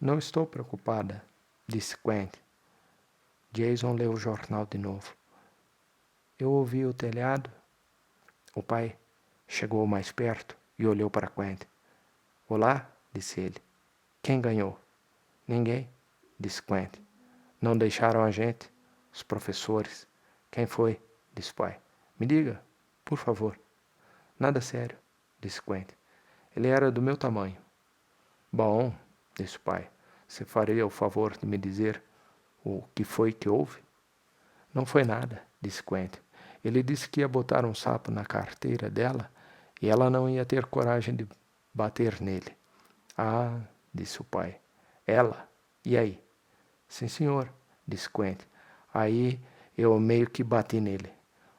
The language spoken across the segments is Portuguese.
Não estou preocupada, disse Quentin. Jason leu o jornal de novo. Eu ouvi o telhado. O pai chegou mais perto e olhou para Quentin. Olá, disse ele. Quem ganhou? Ninguém, disse Quentin. Não deixaram a gente? Os professores. Quem foi? Disse o pai. Me diga, por favor. Nada sério, disse Quentin. Ele era do meu tamanho. Bom, disse o pai. Você faria o favor de me dizer o que foi que houve? Não foi nada, disse Quentin. Ele disse que ia botar um sapo na carteira dela e ela não ia ter coragem de bater nele. Ah, disse o pai. Ela? E aí? Sim, senhor, disse Quentin. Aí eu meio que bati nele.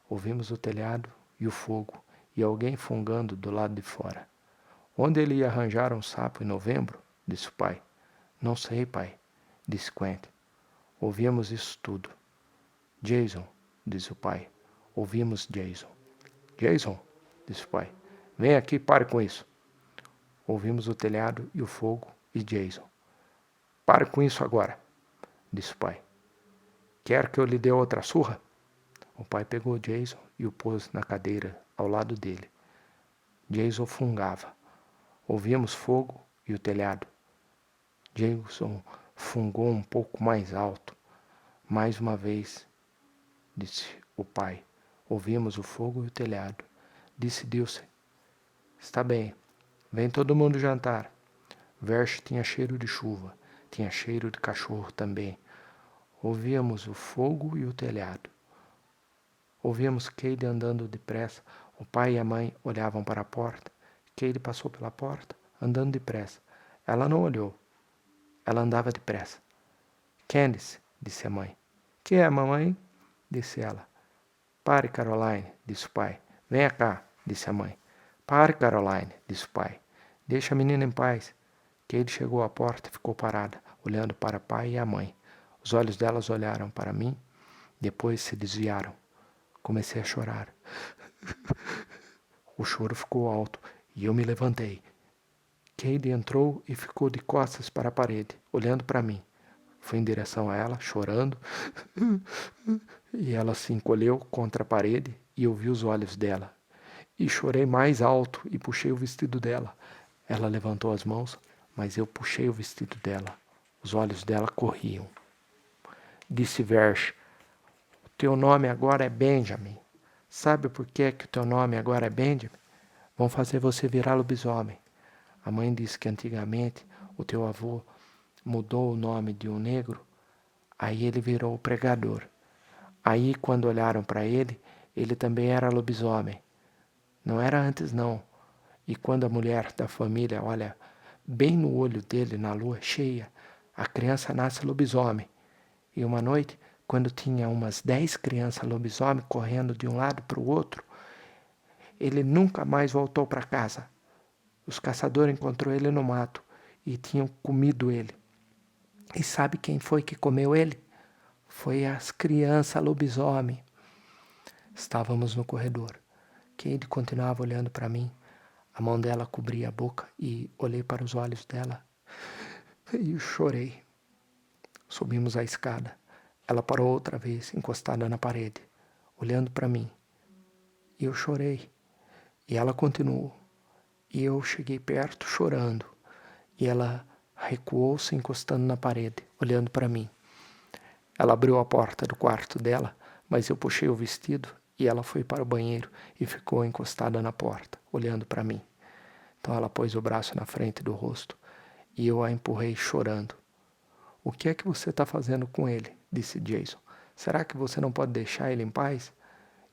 Ouvimos o telhado e o fogo e alguém fungando do lado de fora. Onde ele ia arranjar um sapo em novembro? Disse o pai. Não sei, pai, disse Quentin. Ouvimos isso tudo. Jason, disse o pai. Ouvimos Jason. Jason, disse o pai. Vem aqui, pare com isso. Ouvimos o telhado e o fogo e Jason. Pare com isso agora, disse o pai. Quer que eu lhe dê outra surra? O pai pegou Jason e o pôs na cadeira ao lado dele. Jason fungava. Ouvíamos fogo e o telhado. Jason fungou um pouco mais alto. Mais uma vez, disse o pai. Ouvimos o fogo e o telhado. Disse Dilce. Está bem, vem todo mundo jantar. Versh tinha cheiro de chuva. Tinha cheiro de cachorro também. Ouvíamos o fogo e o telhado. Ouvíamos Cade andando depressa. O pai e a mãe olhavam para a porta. Cade passou pela porta, andando depressa. Ela não olhou. Ela andava depressa. Candice, disse a mãe. Que é, mamãe? Disse ela. Pare, Caroline, disse o pai. Venha cá, disse a mãe. Pare, Caroline, disse o pai. Deixa a menina em paz. Cade chegou à porta e ficou parada, olhando para o pai e a mãe. Os olhos delas olharam para mim, depois se desviaram. Comecei a chorar. O choro ficou alto e eu me levantei. Cade entrou e ficou de costas para a parede, olhando para mim. Fui em direção a ela, chorando, e ela se encolheu contra a parede e eu vi os olhos dela. E chorei mais alto e puxei o vestido dela. Ela levantou as mãos, mas eu puxei o vestido dela. Os olhos dela corriam. Disse Versh, o teu nome agora é Benjamin. Sabe por que o teu nome agora é Benjamin? Vão fazer você virar lobisomem. A mãe disse que antigamente o teu avô mudou o nome de um negro, aí ele virou pregador. Aí, quando olharam para ele, ele também era lobisomem. Não era antes, não. E quando a mulher da família olha bem no olho dele, na lua cheia, a criança nasce lobisomem. E uma noite, quando tinha umas 10 crianças lobisomem correndo de um lado para o outro, ele nunca mais voltou para casa. Os caçadores encontrou ele no mato e tinham comido ele. E sabe quem foi que comeu ele? Foi as crianças lobisomem. Estávamos no corredor. Cade continuava olhando para mim. A mão dela cobria a boca e olhei para os olhos dela e chorei. Subimos a escada. Ela parou outra vez, encostada na parede, olhando para mim. E eu chorei. E ela continuou. E eu cheguei perto, chorando. E ela recuou-se, encostando na parede, olhando para mim. Ela abriu a porta do quarto dela, mas eu puxei o vestido e ela foi para o banheiro e ficou encostada na porta, olhando para mim. Então ela pôs o braço na frente do rosto e eu a empurrei chorando. O que é que você está fazendo com ele? Disse Jason. Será que você não pode deixar ele em paz?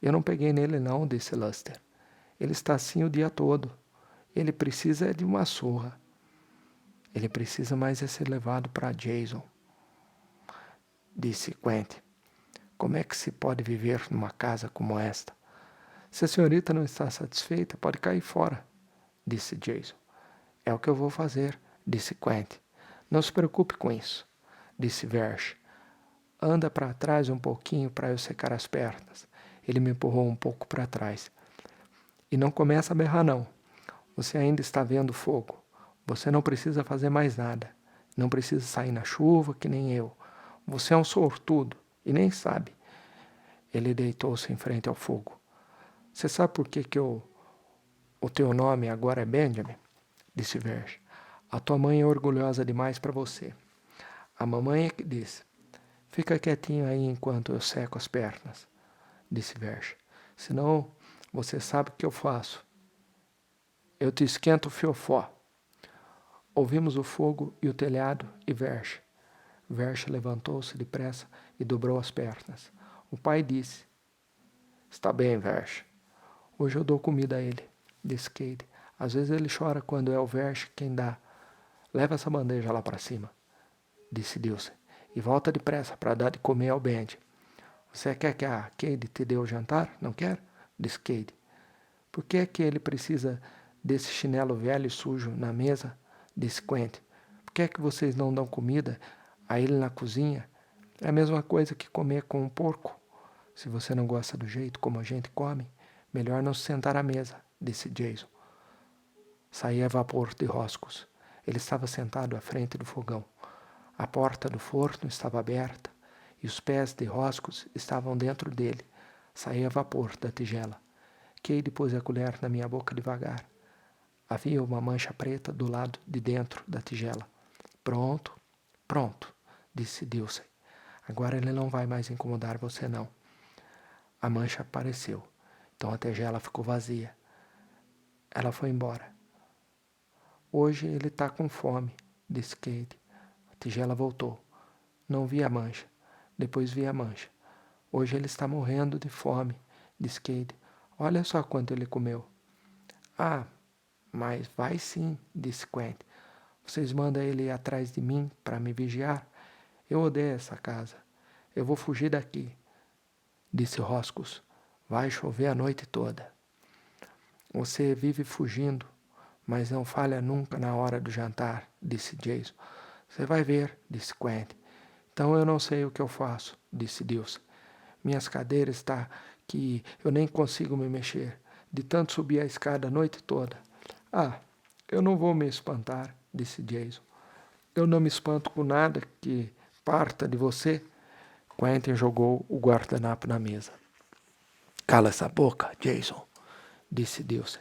Eu não peguei nele não, disse Luster. Ele está assim o dia todo. Ele precisa de uma surra. Ele precisa mais é ser levado para Jason, disse Quentin. Como é que se pode viver numa casa como esta? Se a senhorita não está satisfeita, pode cair fora, disse Jason. É o que eu vou fazer, disse Quentin. Não se preocupe com isso, disse Versh. Anda para trás um pouquinho para eu secar as pernas. Ele me empurrou um pouco para trás. E não começa a berrar não. Você ainda está vendo fogo. Você não precisa fazer mais nada. Não precisa sair na chuva que nem eu. Você é um sortudo e nem sabe. Ele deitou-se em frente ao fogo. Você sabe por que o teu nome agora é Benjamin? Disse Verge. A tua mãe é orgulhosa demais para você. A mamãe é que disse. Fica quietinho aí enquanto eu seco as pernas, disse Verge. Senão, você sabe o que eu faço. Eu te esquento o fiofó. Ouvimos o fogo e o telhado e Verge. Verge levantou-se depressa e dobrou as pernas. O pai disse. Está bem, Verge. Hoje eu dou comida a ele, disse Cade. Às vezes ele chora quando é o Verge quem dá. Leva essa bandeja lá para cima, disse Dilce. E volta depressa para dar de comer ao Bendy. Você quer que a Cade te dê o jantar? Não quer? Disse Cade. Por que é que ele precisa desse chinelo velho e sujo na mesa? Disse Quentin. Por que é que vocês não dão comida a ele na cozinha? É a mesma coisa que comer com um porco. Se você não gosta do jeito como a gente come, melhor não se sentar à mesa, disse Jason. Saía vapor de roscos. Ele estava sentado à frente do fogão. A porta do forno estava aberta e os pés de roscos estavam dentro dele. Saía vapor da tigela. Cade pôs a colher na minha boca devagar. Havia uma mancha preta do lado de dentro da tigela. Pronto, pronto, disse Dilce. Agora ele não vai mais incomodar você, não. A mancha apareceu. Então a tigela ficou vazia. Ela foi embora. Hoje ele está com fome, disse Cade. A tigela voltou. Não vi a mancha. Depois vi a mancha. Hoje ele está morrendo de fome, disse Cade. Olha só quanto ele comeu. Ah, mas vai sim, disse Quentin. Vocês mandam ele ir atrás de mim para me vigiar? Eu odeio essa casa. Eu vou fugir daqui, disse Roscos. Vai chover a noite toda. Você vive fugindo, mas não falha nunca na hora do jantar, disse Jason. Você vai ver, disse Quentin. Então eu não sei o que eu faço, disse Dilce. Minhas cadeiras estão que eu nem consigo me mexer, de tanto subir a escada a noite toda. Ah, eu não vou me espantar, disse Jason. Eu não me espanto com nada que parta de você. Quentin jogou o guardanapo na mesa. Cala essa boca, Jason, disse Dilce.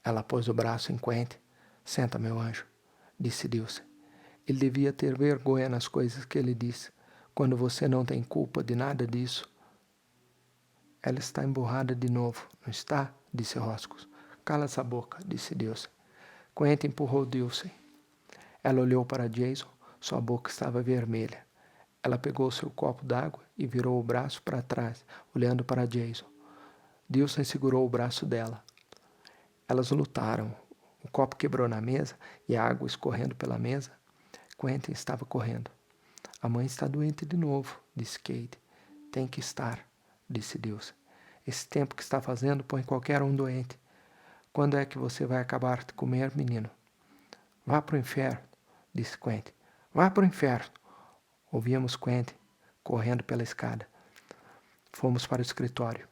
Ela pôs o braço em Quentin. Senta, meu anjo, disse Dilce. Ele devia ter vergonha nas coisas que ele disse, quando você não tem culpa de nada disso. Ela está emburrada de novo, não está? Disse Roscos. Cala essa boca, disse Dilce. Quentin empurrou Dilce. Ela olhou para Jason, sua boca estava vermelha. Ela pegou seu copo d'água e virou o braço para trás, olhando para Jason. Dilce segurou o braço dela. Elas lutaram. O copo quebrou na mesa e a água escorrendo pela mesa. Quentin estava correndo. A mãe está doente de novo, disse Cade. Tem que estar, disse Dilce. Esse tempo que está fazendo põe qualquer um doente. Quando é que você vai acabar de comer, menino? Vá para o inferno, disse Quentin. Vá para o inferno. Ouvíamos Quentin correndo pela escada. Fomos para o escritório.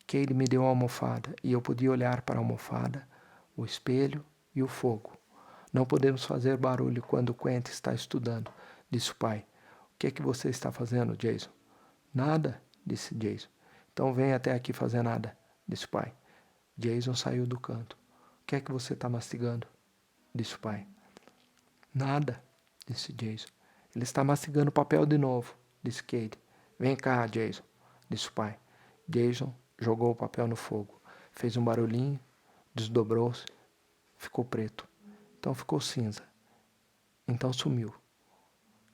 Cade me deu a almofada e eu podia olhar para a almofada, o espelho e o fogo. Não podemos fazer barulho quando Quentin está estudando, disse o pai. O que é que você está fazendo, Jason? Nada, disse Jason. Então vem até aqui fazer nada, disse o pai. Jason saiu do canto. O que é que você está mastigando? Disse o pai. Nada, disse Jason. Ele está mastigando papel de novo, disse Cade. Vem cá, Jason, disse o pai. Jason jogou o papel no fogo. Fez um barulhinho, desdobrou-se, ficou preto. Então ficou cinza. Então sumiu.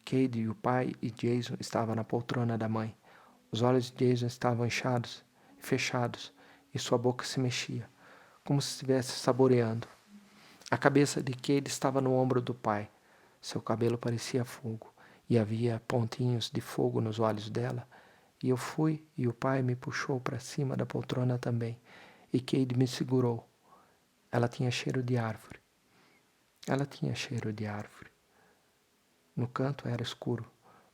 Cade e o pai e Jason estavam na poltrona da mãe. Os olhos de Jason estavam inchados e fechados, e sua boca se mexia, como se estivesse saboreando. A cabeça de Cade estava no ombro do pai. Seu cabelo parecia fogo, e havia pontinhos de fogo nos olhos dela. E eu fui, e o pai me puxou para cima da poltrona também, e Cade me segurou. Ela tinha cheiro de árvore. Ela tinha cheiro de árvore. No canto era escuro,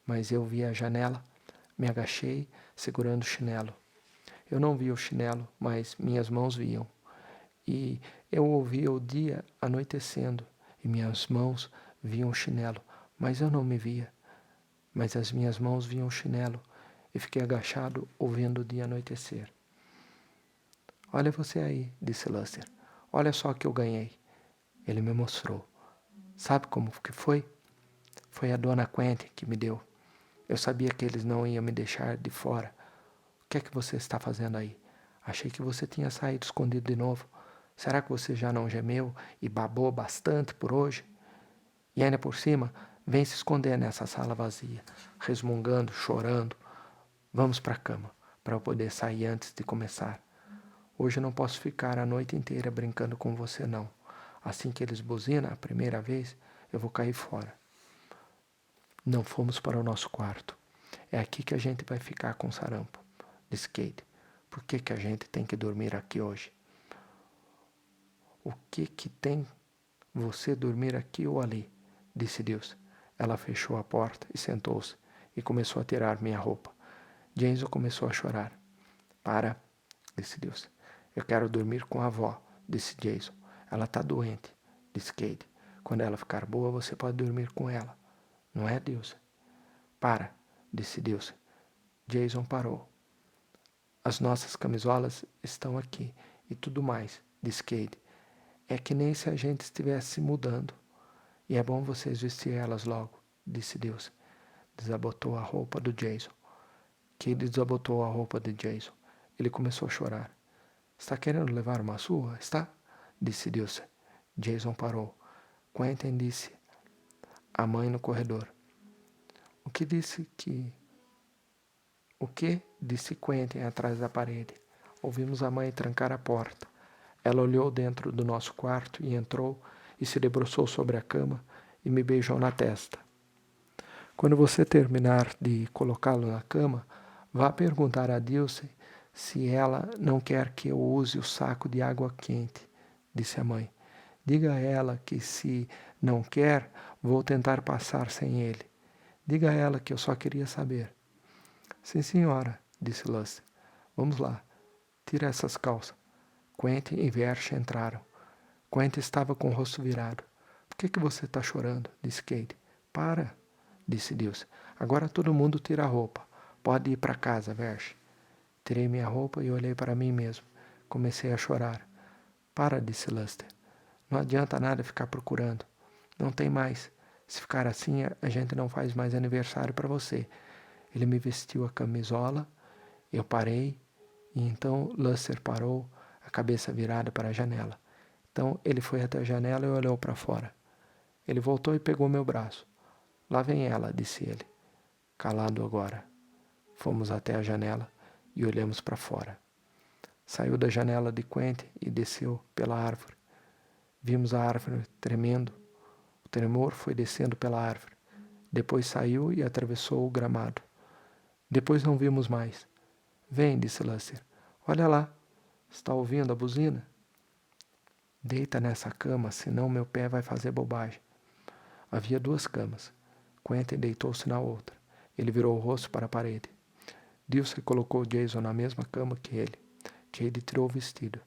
mas eu vi a janela. Me agachei, segurando o chinelo. Eu não via o chinelo, mas minhas mãos viam. E eu ouvia o dia anoitecendo, e minhas mãos viam o chinelo, mas eu não me via. Mas as minhas mãos viam o chinelo e fiquei agachado ouvindo o dia anoitecer. Olha você aí, disse Luster. Olha só o que eu ganhei. Ele me mostrou. Sabe como que foi? Foi a dona Quentin que me deu. Eu sabia que eles não iam me deixar de fora. O que é que você está fazendo aí? Achei que você tinha saído escondido de novo. Será que você já não gemeu e babou bastante por hoje? E ainda por cima, vem se esconder nessa sala vazia, resmungando, chorando. Vamos para a cama, para eu poder sair antes de começar. Hoje eu não posso ficar a noite inteira brincando com você, não. Assim que eles buzinam a primeira vez, eu vou cair fora. Não fomos para o nosso quarto. É aqui que a gente vai ficar com sarampo, disse Kate. Por que a gente tem que dormir aqui hoje? O que tem você dormir aqui ou ali? Disse Deus. Ela fechou a porta e sentou-se e começou a tirar minha roupa. Jason começou a chorar. Para, disse Deus. Eu quero dormir com a avó, disse Jason. Ela está doente, disse Kate. Quando ela ficar boa, você pode dormir com ela. Não é, Deus? Para, disse Deus. Jason parou. As nossas camisolas estão aqui e tudo mais, disse Kate. É que nem se a gente estivesse se mudando. E é bom vocês vestir elas logo, disse Deus. Desabotou a roupa do Jason. Kate desabotou a roupa de Jason. Ele começou a chorar. Está querendo levar uma surra, está? Disse Deus. Jason parou. Quentin disse a mãe no corredor. O que? Disse Quentin atrás da parede. Ouvimos a mãe trancar a porta. Ela olhou dentro do nosso quarto e entrou e se debruçou sobre a cama e me beijou na testa. Quando você terminar de colocá-lo na cama, vá perguntar a Dilce se ela não quer que eu use o saco de água quente, disse a mãe. Diga a ela que se não quer, vou tentar passar sem ele. Diga a ela que eu só queria saber. Sim, senhora, disse Lucy. Vamos lá, tira essas calças. Quentin e Verge entraram. Quentin estava com o rosto virado. Por que você está chorando? Disse Kate. Para, disse Deus. Agora todo mundo tira a roupa. Pode ir para casa, Verge. Tirei minha roupa e olhei para mim mesmo. Comecei a chorar. Para, disse Luster. Não adianta nada ficar procurando. Não tem mais. Se ficar assim, a gente não faz mais aniversário para você. Ele me vestiu a camisola. Eu parei. E então Luster parou, a cabeça virada para a janela. Então ele foi até a janela e olhou para fora. Ele voltou e pegou meu braço. Lá vem ela, disse ele. Calado agora. Fomos até a janela e olhamos para fora. Saiu da janela de Quentin e desceu pela árvore. Vimos a árvore tremendo. O tremor foi descendo pela árvore. Depois saiu e atravessou o gramado. Depois não vimos mais. Vem, disse Luster. Olha lá. Está ouvindo a buzina? Deita nessa cama, senão meu pé vai fazer bobagem. Havia 2 camas. Quentin deitou-se na outra. Ele virou o rosto para a parede. Dilce colocou Jason na mesma cama que ele. Cade tirou o vestido.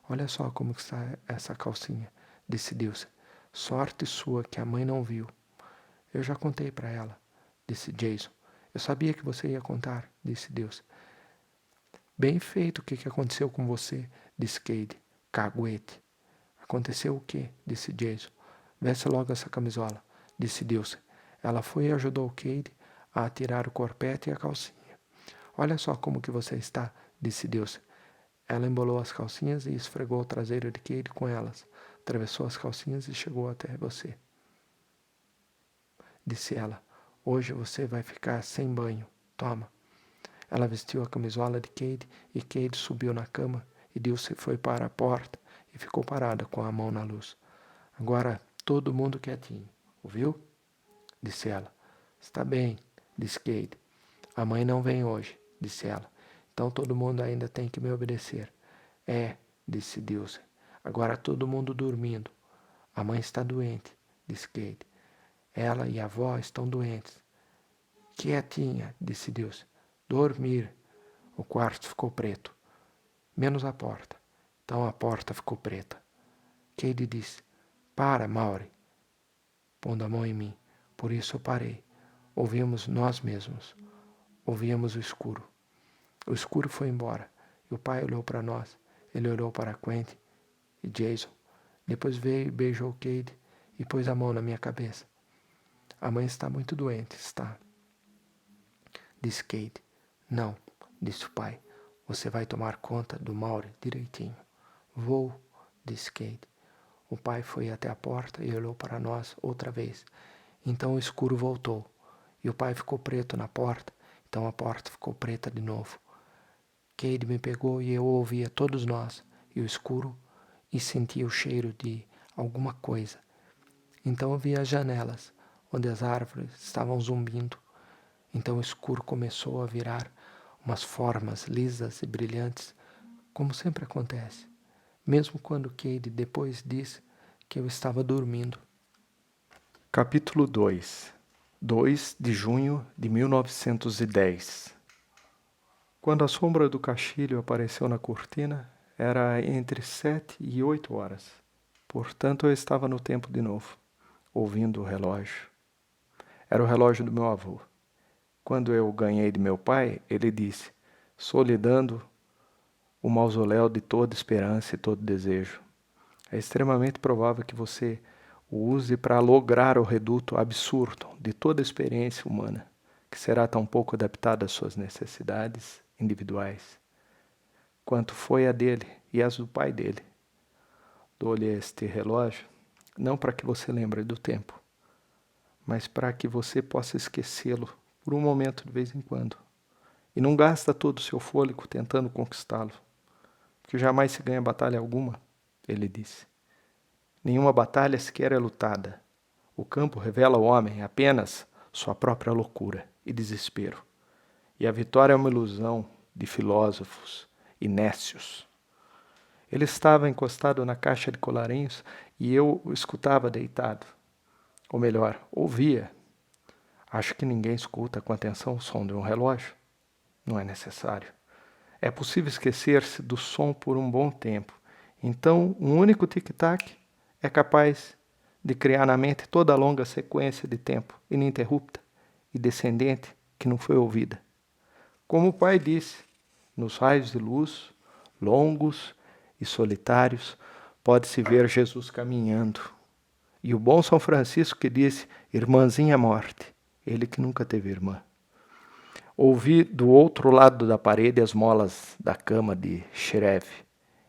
Olha só como está essa calcinha, disse Dilce. Sorte sua que a mãe não viu. Eu já contei para ela, disse Jason. Eu sabia que você ia contar, disse Dilce. Bem feito o que aconteceu com você, disse Cade. Caguete. Aconteceu o quê? Disse Jason. Veste logo essa camisola, disse Dilce. Ela foi e ajudou Cade a tirar o corpete e a calcinha. Olha só como que você está, disse Dilce. Ela embolou as calcinhas e esfregou o traseiro de Cade com elas. Atravessou as calcinhas e chegou até você. Disse ela. Hoje você vai ficar sem banho. Toma. Ela vestiu a camisola de Cade e Cade subiu na cama e Dilce foi para a porta e ficou parada com a mão na luz. Agora todo mundo quietinho, ouviu? Disse ela. Está bem, disse Cade. A mãe não vem hoje, disse ela. Então todo mundo ainda tem que me obedecer. É, disse Dilce. Agora todo mundo dormindo. A mãe está doente, disse Cade. Ela e a avó estão doentes. Quietinha, disse Dilce. Dormir. O quarto ficou preto. Menos a porta. Então a porta ficou preta. Cade disse. Para, Maury. Pondo a mão em mim. Por isso eu parei. Ouvimos nós mesmos. Ouvíamos o escuro. O escuro foi embora. E o pai olhou para nós. Ele olhou para Quentin e Jason. Depois veio e beijou Cade e pôs a mão na minha cabeça. A mãe está muito doente, está? Disse Cade. Não, disse o pai. Você vai tomar conta do Maury direitinho. Vou, disse Cade. O pai foi até a porta e olhou para nós outra vez. Então o escuro voltou. E o pai ficou preto na porta. Então a porta ficou preta de novo. Cade me pegou e eu ouvia todos nós e o escuro e sentia o cheiro de alguma coisa. Então eu via as janelas, onde as árvores estavam zumbindo. Então o escuro começou a virar umas formas lisas e brilhantes, como sempre acontece, mesmo quando Cade depois disse que eu estava dormindo. Capítulo 2 de junho de 1910. Quando a sombra do caixilho apareceu na cortina, era entre 7 e 8 horas. Portanto, eu estava no tempo de novo, ouvindo o relógio. Era o relógio do meu avô. Quando eu o ganhei de meu pai, ele disse: "Sou lhe dando o mausoléu de toda esperança e todo desejo. É extremamente provável que você o use para lograr o reduto absurdo de toda experiência humana, que será tão pouco adaptada às suas necessidades individuais, quanto foi a dele e as do pai dele. Dou-lhe este relógio, não para que você lembre do tempo, mas para que você possa esquecê-lo por um momento de vez em quando. E não gasta todo o seu fôlego tentando conquistá-lo, porque jamais se ganha batalha alguma", ele disse. "Nenhuma batalha sequer é lutada. O campo revela ao homem apenas sua própria loucura e desespero. E a vitória é uma ilusão de filósofos e nécios." Ele estava encostado na caixa de colarinhos e eu o escutava deitado. Ou melhor, ouvia. Acho que ninguém escuta com atenção o som de um relógio. Não é necessário. É possível esquecer-se do som por um bom tempo. Então, um único tic-tac é capaz de criar na mente toda a longa sequência de tempo ininterrupta e descendente que não foi ouvida. Como o pai disse, nos raios de luz, longos e solitários, pode-se ver Jesus caminhando. E o bom São Francisco que disse: "Irmãzinha morte", ele que nunca teve irmã. Ouvi do outro lado da parede as molas da cama de Shrev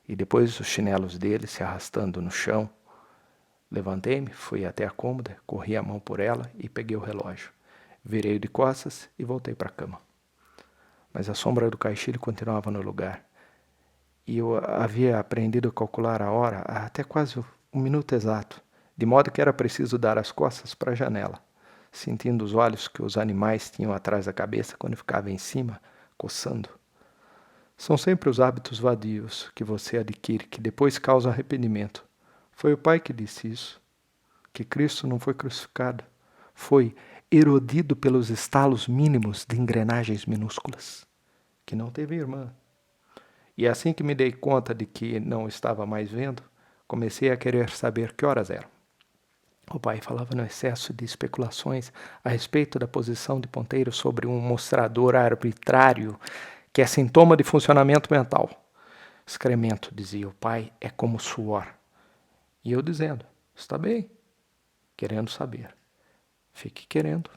e depois os chinelos dele se arrastando no chão. Levantei-me, fui até a cômoda, corri a mão por ela e peguei o relógio. Virei-o de costas e voltei para a cama. Mas a sombra do caixilho continuava no lugar. E eu havia aprendido a calcular a hora até quase um minuto exato, de modo que era preciso dar as costas para a janela, sentindo os olhos que os animais tinham atrás da cabeça quando ficava em cima, coçando. São sempre os hábitos vadios que você adquire que depois causam arrependimento. Foi o pai que disse isso, que Cristo não foi crucificado, foi erodido pelos estalos mínimos de engrenagens minúsculas, que não teve irmã. E assim que me dei conta de que não estava mais vendo, comecei a querer saber que horas eram. O pai falava no excesso de especulações a respeito da posição de ponteiro sobre um mostrador arbitrário que é sintoma de funcionamento mental. Excremento, dizia o pai, é como suor. E eu dizendo, está bem, querendo saber. Fique querendo.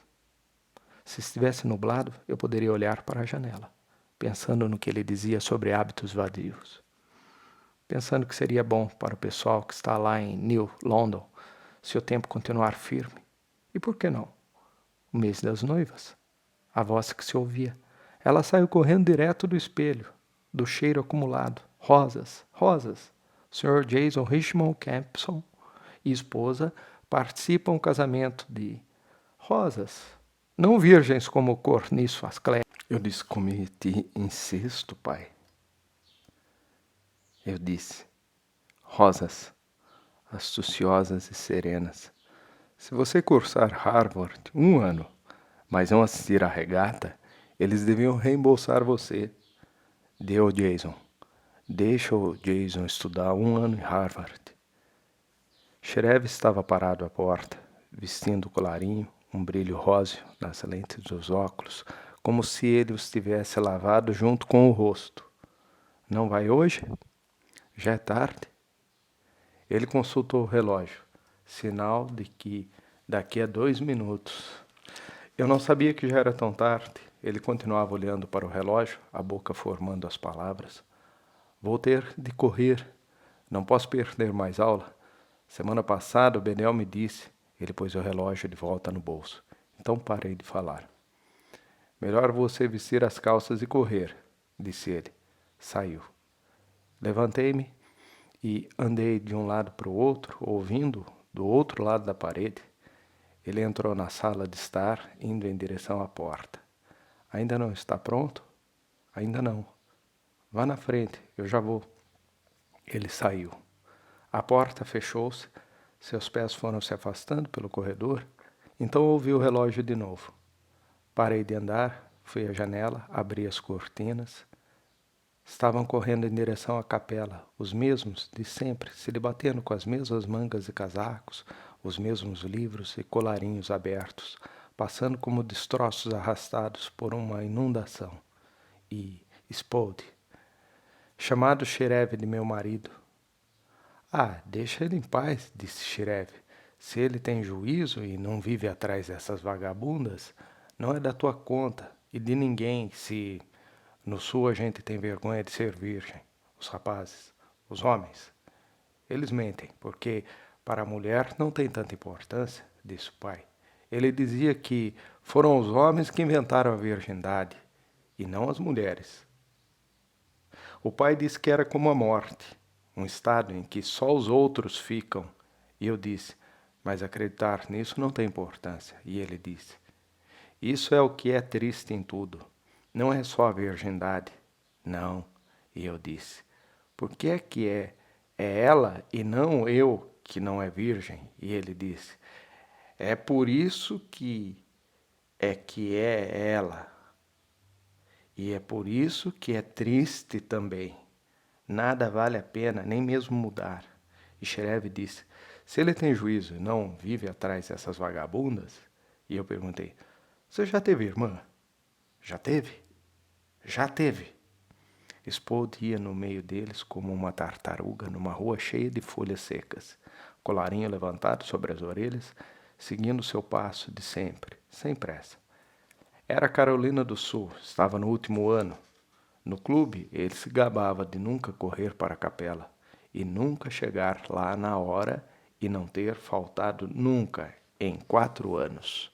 Se estivesse nublado, eu poderia olhar para a janela, pensando no que ele dizia sobre hábitos vadios. Pensando que seria bom para o pessoal que está lá em New London, se o tempo continuar firme. E por que não? O mês das noivas. A voz que se ouvia. Ela saiu correndo direto do espelho, do cheiro acumulado. Rosas, rosas. O Sr. Jason Richmond Campson e esposa participam do casamento de rosas. Não virgens como Corniço Asclepius. Eu disse, cometi incesto, pai. Eu disse, rosas, astuciosas e serenas. Se você cursar Harvard 1 ano, mas não assistir à regata, eles deviam reembolsar você. Deu Jason. Deixa o Jason estudar 1 ano em Harvard. Shrev estava parado à porta, vestindo o colarinho, um brilho róseo nas lentes dos óculos, como se ele os tivesse lavado junto com o rosto. Não vai hoje? Já é tarde. Ele consultou o relógio, sinal de que daqui a 2 minutos. Eu não sabia que já era tão tarde. Ele continuava olhando para o relógio, a boca formando as palavras. Vou ter de correr. Não posso perder mais aula. Semana passada o Benel me disse. Ele pôs o relógio de volta no bolso. Então parei de falar. Melhor você vestir as calças e correr, disse ele. Saiu. Levantei-me e andei de um lado para o outro, ouvindo do outro lado da parede. Ele entrou na sala de estar, indo em direção à porta. Ainda não está pronto? Ainda não. Vá na frente, eu já vou. Ele saiu. A porta fechou-se, seus pés foram se afastando pelo corredor, então ouvi o relógio de novo. Parei de andar, fui à janela, abri as cortinas. Estavam correndo em direção à capela, os mesmos de sempre, se debatendo com as mesmas mangas e casacos, os mesmos livros e colarinhos abertos, passando como destroços arrastados por uma inundação. E Spode, chamado Shireve de meu marido. Ah, deixa ele em paz, disse Shireve. Se ele tem juízo e não vive atrás dessas vagabundas, não é da tua conta e de ninguém se no sul a gente tem vergonha de ser virgem. Os rapazes, os homens. Eles mentem, porque para a mulher não tem tanta importância, disse o pai. Ele dizia que foram os homens que inventaram a virgindade e não as mulheres. O pai disse que era como a morte, um estado em que só os outros ficam. E eu disse, mas acreditar nisso não tem importância. E ele disse, isso é o que é triste em tudo. Não é só a virgindade. Não. E eu disse, por que é ela e não eu que não é virgem? E ele disse, é por isso que é ela. E é por isso que é triste também. Nada vale a pena, nem mesmo mudar. E Shireve disse, se ele tem juízo e não vive atrás dessas vagabundas? E eu perguntei, você já teve irmã? Já teve? Já teve. Spode ia no meio deles como uma tartaruga numa rua cheia de folhas secas, colarinho levantado sobre as orelhas, seguindo seu passo de sempre, sem pressa. Era Carolina do Sul, estava no último ano. No clube, ele se gabava de nunca correr para a capela e nunca chegar lá na hora e não ter faltado nunca em 4 anos.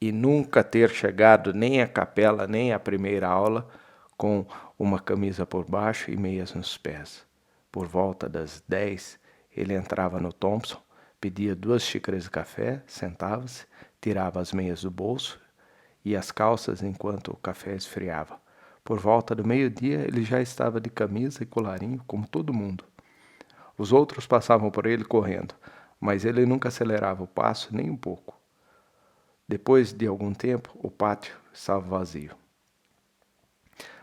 E nunca ter chegado nem à capela nem à primeira aula com uma camisa por baixo e meias nos pés. Por volta das 10, ele entrava no Thompson, pedia 2 xícaras de café, sentava-se, tirava as meias do bolso e as calças enquanto o café esfriava. Por volta do meio-dia, ele já estava de camisa e colarinho, como todo mundo. Os outros passavam por ele correndo, mas ele nunca acelerava o passo nem um pouco. Depois de algum tempo, o pátio estava vazio.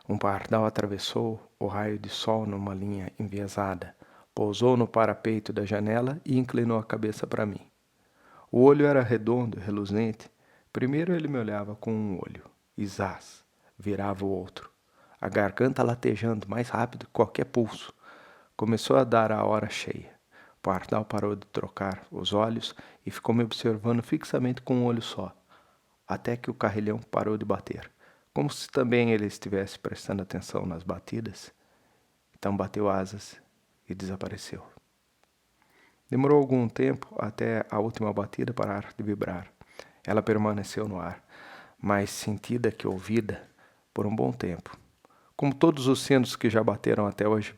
Um pardal atravessou o raio de sol numa linha enviesada, pousou no parapeito da janela e inclinou a cabeça para mim. O olho era redondo e reluzente. Primeiro ele me olhava com um olho, e zás, virava o outro. A garganta latejando mais rápido que qualquer pulso. Começou a dar a hora cheia. O pardal parou de trocar os olhos e ficou me observando fixamente com um olho só, até que o carrilhão parou de bater, como se também ele estivesse prestando atenção nas batidas. Então bateu asas e desapareceu. Demorou algum tempo até a última batida parar de vibrar. Ela permaneceu no ar, mais sentida que ouvida, por um bom tempo. Como todos os sinos que já bateram até hoje,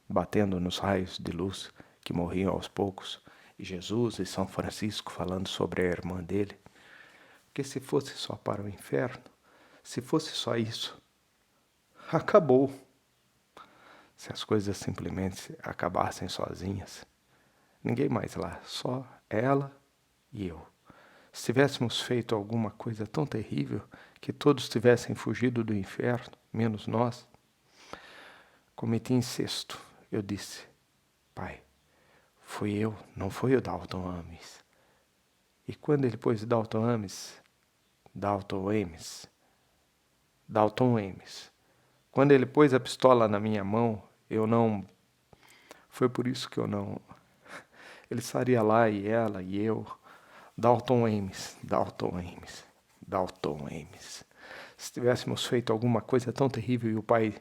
batendo nos raios de luz que morriam aos poucos, e Jesus e São Francisco falando sobre a irmã dele. Porque se fosse só para o inferno, se fosse só isso, acabou. Se as coisas simplesmente acabassem sozinhas, ninguém mais lá, só ela e eu. Se tivéssemos feito alguma coisa tão terrível que todos tivessem fugido do inferno, menos nós, cometi incesto. Eu disse, pai, fui eu, não foi o Dalton Ames. E quando ele pôs Dalton Ames, quando ele pôs a pistola na minha mão, eu não... Foi por isso que eu não... Ele estaria lá, e ela, e eu. Dalton Ames. Se tivéssemos feito alguma coisa tão terrível e o pai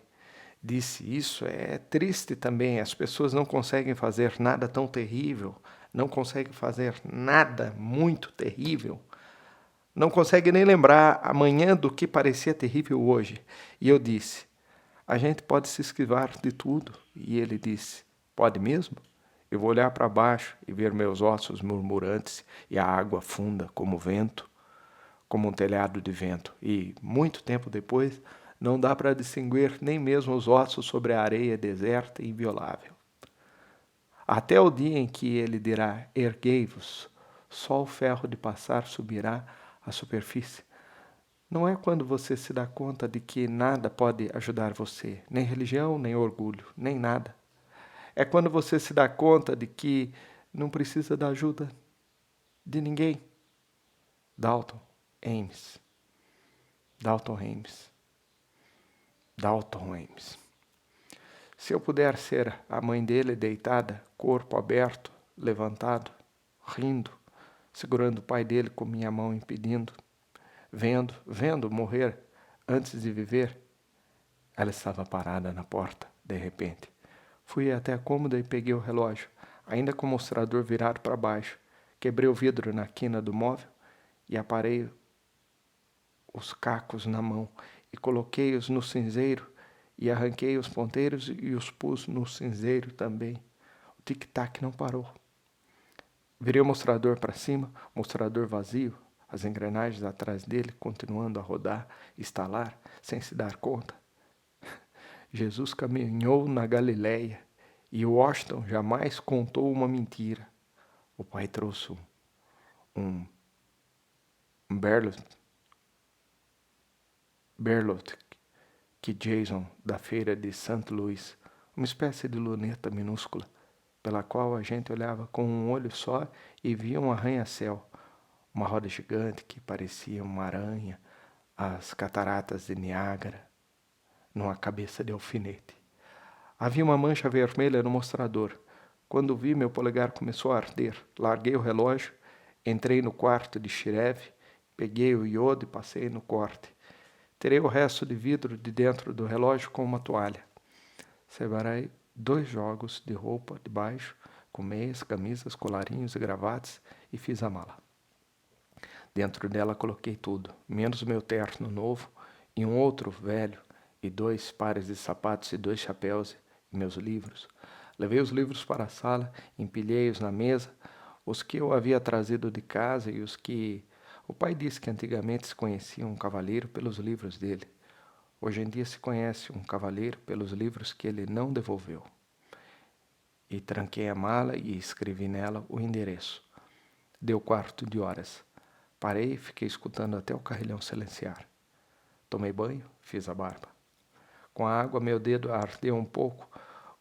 disse isso, é triste também. As pessoas não conseguem fazer nada tão terrível, não conseguem fazer nada muito terrível, não conseguem nem lembrar amanhã do que parecia terrível hoje. E eu disse, a gente pode se esquivar de tudo. E ele disse, pode mesmo? Eu vou olhar para baixo e ver meus ossos murmurantes e a água funda como vento, como um telhado de vento. E, muito tempo depois, não dá para distinguir nem mesmo os ossos sobre a areia deserta e inviolável. Até o dia em que ele dirá, erguei-vos, só o ferro de passar subirá à superfície. Não é quando você se dá conta de que nada pode ajudar você, nem religião, nem orgulho, nem nada. É quando você se dá conta de que não precisa da ajuda de ninguém. Dalton Ames. Se eu puder ser a mãe dele deitada, corpo aberto, levantado, rindo, segurando o pai dele com minha mão impedindo, vendo morrer antes de viver, ela estava parada na porta, de repente. Fui até a cômoda e peguei o relógio, ainda com o mostrador virado para baixo. Quebrei o vidro na quina do móvel e aparei os cacos na mão e coloquei-os no cinzeiro e arranquei os ponteiros e os pus no cinzeiro também. O tic-tac não parou. Virei o mostrador para cima, mostrador vazio, as engrenagens atrás dele continuando a rodar, estalar, sem se dar conta. Jesus caminhou na Galileia e Washington jamais contou uma mentira. O pai trouxe um Berlot que Jason da feira de St. Louis, uma espécie de luneta minúscula, pela qual a gente olhava com um olho só e via um arranha-céu, uma roda gigante que parecia uma aranha, as cataratas de Niágara, numa cabeça de alfinete. Havia uma mancha vermelha no mostrador. Quando vi, meu polegar começou a arder. Larguei o relógio, entrei no quarto de Shirev, peguei o iodo e passei no corte. Tirei o resto de vidro de dentro do relógio com uma toalha. Separei 2 jogos de roupa de baixo, com meias, camisas, colarinhos e gravatas, e fiz a mala. Dentro dela coloquei tudo, menos o meu terno novo e um outro velho, e 2 pares de sapatos e 2 chapéus e meus livros. Levei os livros para a sala, empilhei-os na mesa, os que eu havia trazido de casa e os que... O pai disse que antigamente se conhecia um cavaleiro pelos livros dele. Hoje em dia se conhece um cavaleiro pelos livros que ele não devolveu. E tranquei a mala e escrevi nela o endereço. Deu 1/4 de hora. Parei e fiquei escutando até o carrilhão silenciar. Tomei banho, fiz a barba. Com a água meu dedo ardeu um pouco,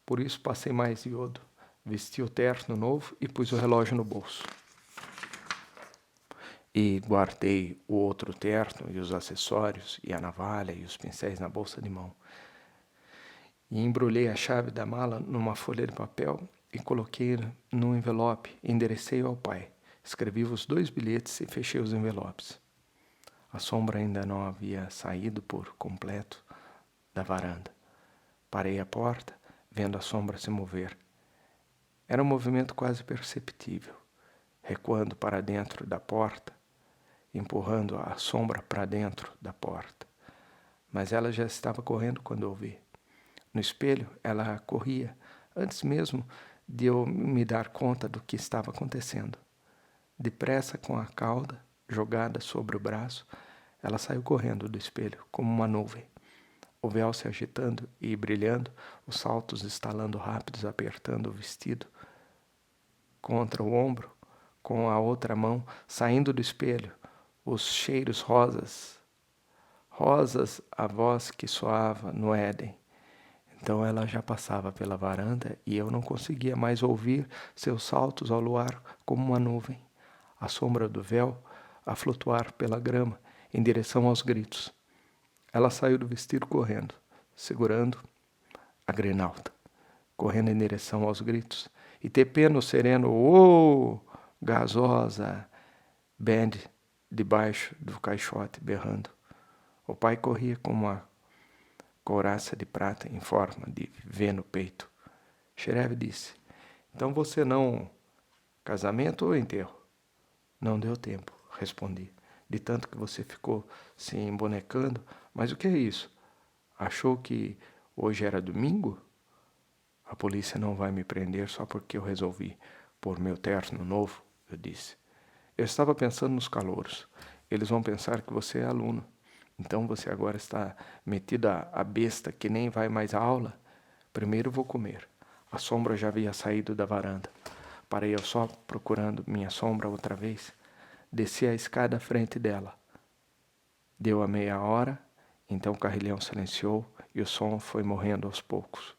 por isso passei mais iodo. Vesti o terno novo e pus o relógio no bolso. E guardei o outro terno e os acessórios e a navalha e os pincéis na bolsa de mão. E embrulhei a chave da mala numa folha de papel e coloquei num envelope e enderecei ao pai. Escrevi os 2 bilhetes e fechei os envelopes. A sombra ainda não havia saído por completo da varanda. Parei à porta, vendo a sombra se mover. Era um movimento quase perceptível, recuando para dentro da porta, empurrando a sombra para dentro da porta. Mas ela já estava correndo quando eu vi. No espelho, ela corria, antes mesmo de eu me dar conta do que estava acontecendo. Depressa, com a cauda jogada sobre o braço, ela saiu correndo do espelho, como uma nuvem. O véu se agitando e brilhando, os saltos estalando rápidos, apertando o vestido contra o ombro, com a outra mão, saindo do espelho, os cheiros rosas, a voz que soava no Éden. Então ela já passava pela varanda e eu não conseguia mais ouvir seus saltos ao luar como uma nuvem. a sombra do véu a flutuar pela grama em direção aos gritos. Ela saiu do vestido correndo, segurando a grinalda, correndo em direção aos gritos, e tependo o sereno "Ô, gasosa!" Band debaixo do caixote berrando. O pai corria com uma couraça de prata em forma de V no peito. Xereve disse: "Então você não... casamento ou enterro?" "Não deu tempo", respondi, "de tanto que você ficou se embonecando. Mas o que é isso? Achou que hoje era domingo? A polícia não vai me prender só porque eu resolvi pôr meu terno novo", eu disse. "Eu estava pensando nos calouros. Eles vão pensar que você é aluno. Então você agora está metida a besta que nem vai mais à aula? Primeiro vou comer." A sombra já havia saído da varanda. Parei ao sol procurando minha sombra outra vez. Desci a escada à frente dela. Deu a meia hora, então o carrilhão silenciou e o som foi morrendo aos poucos.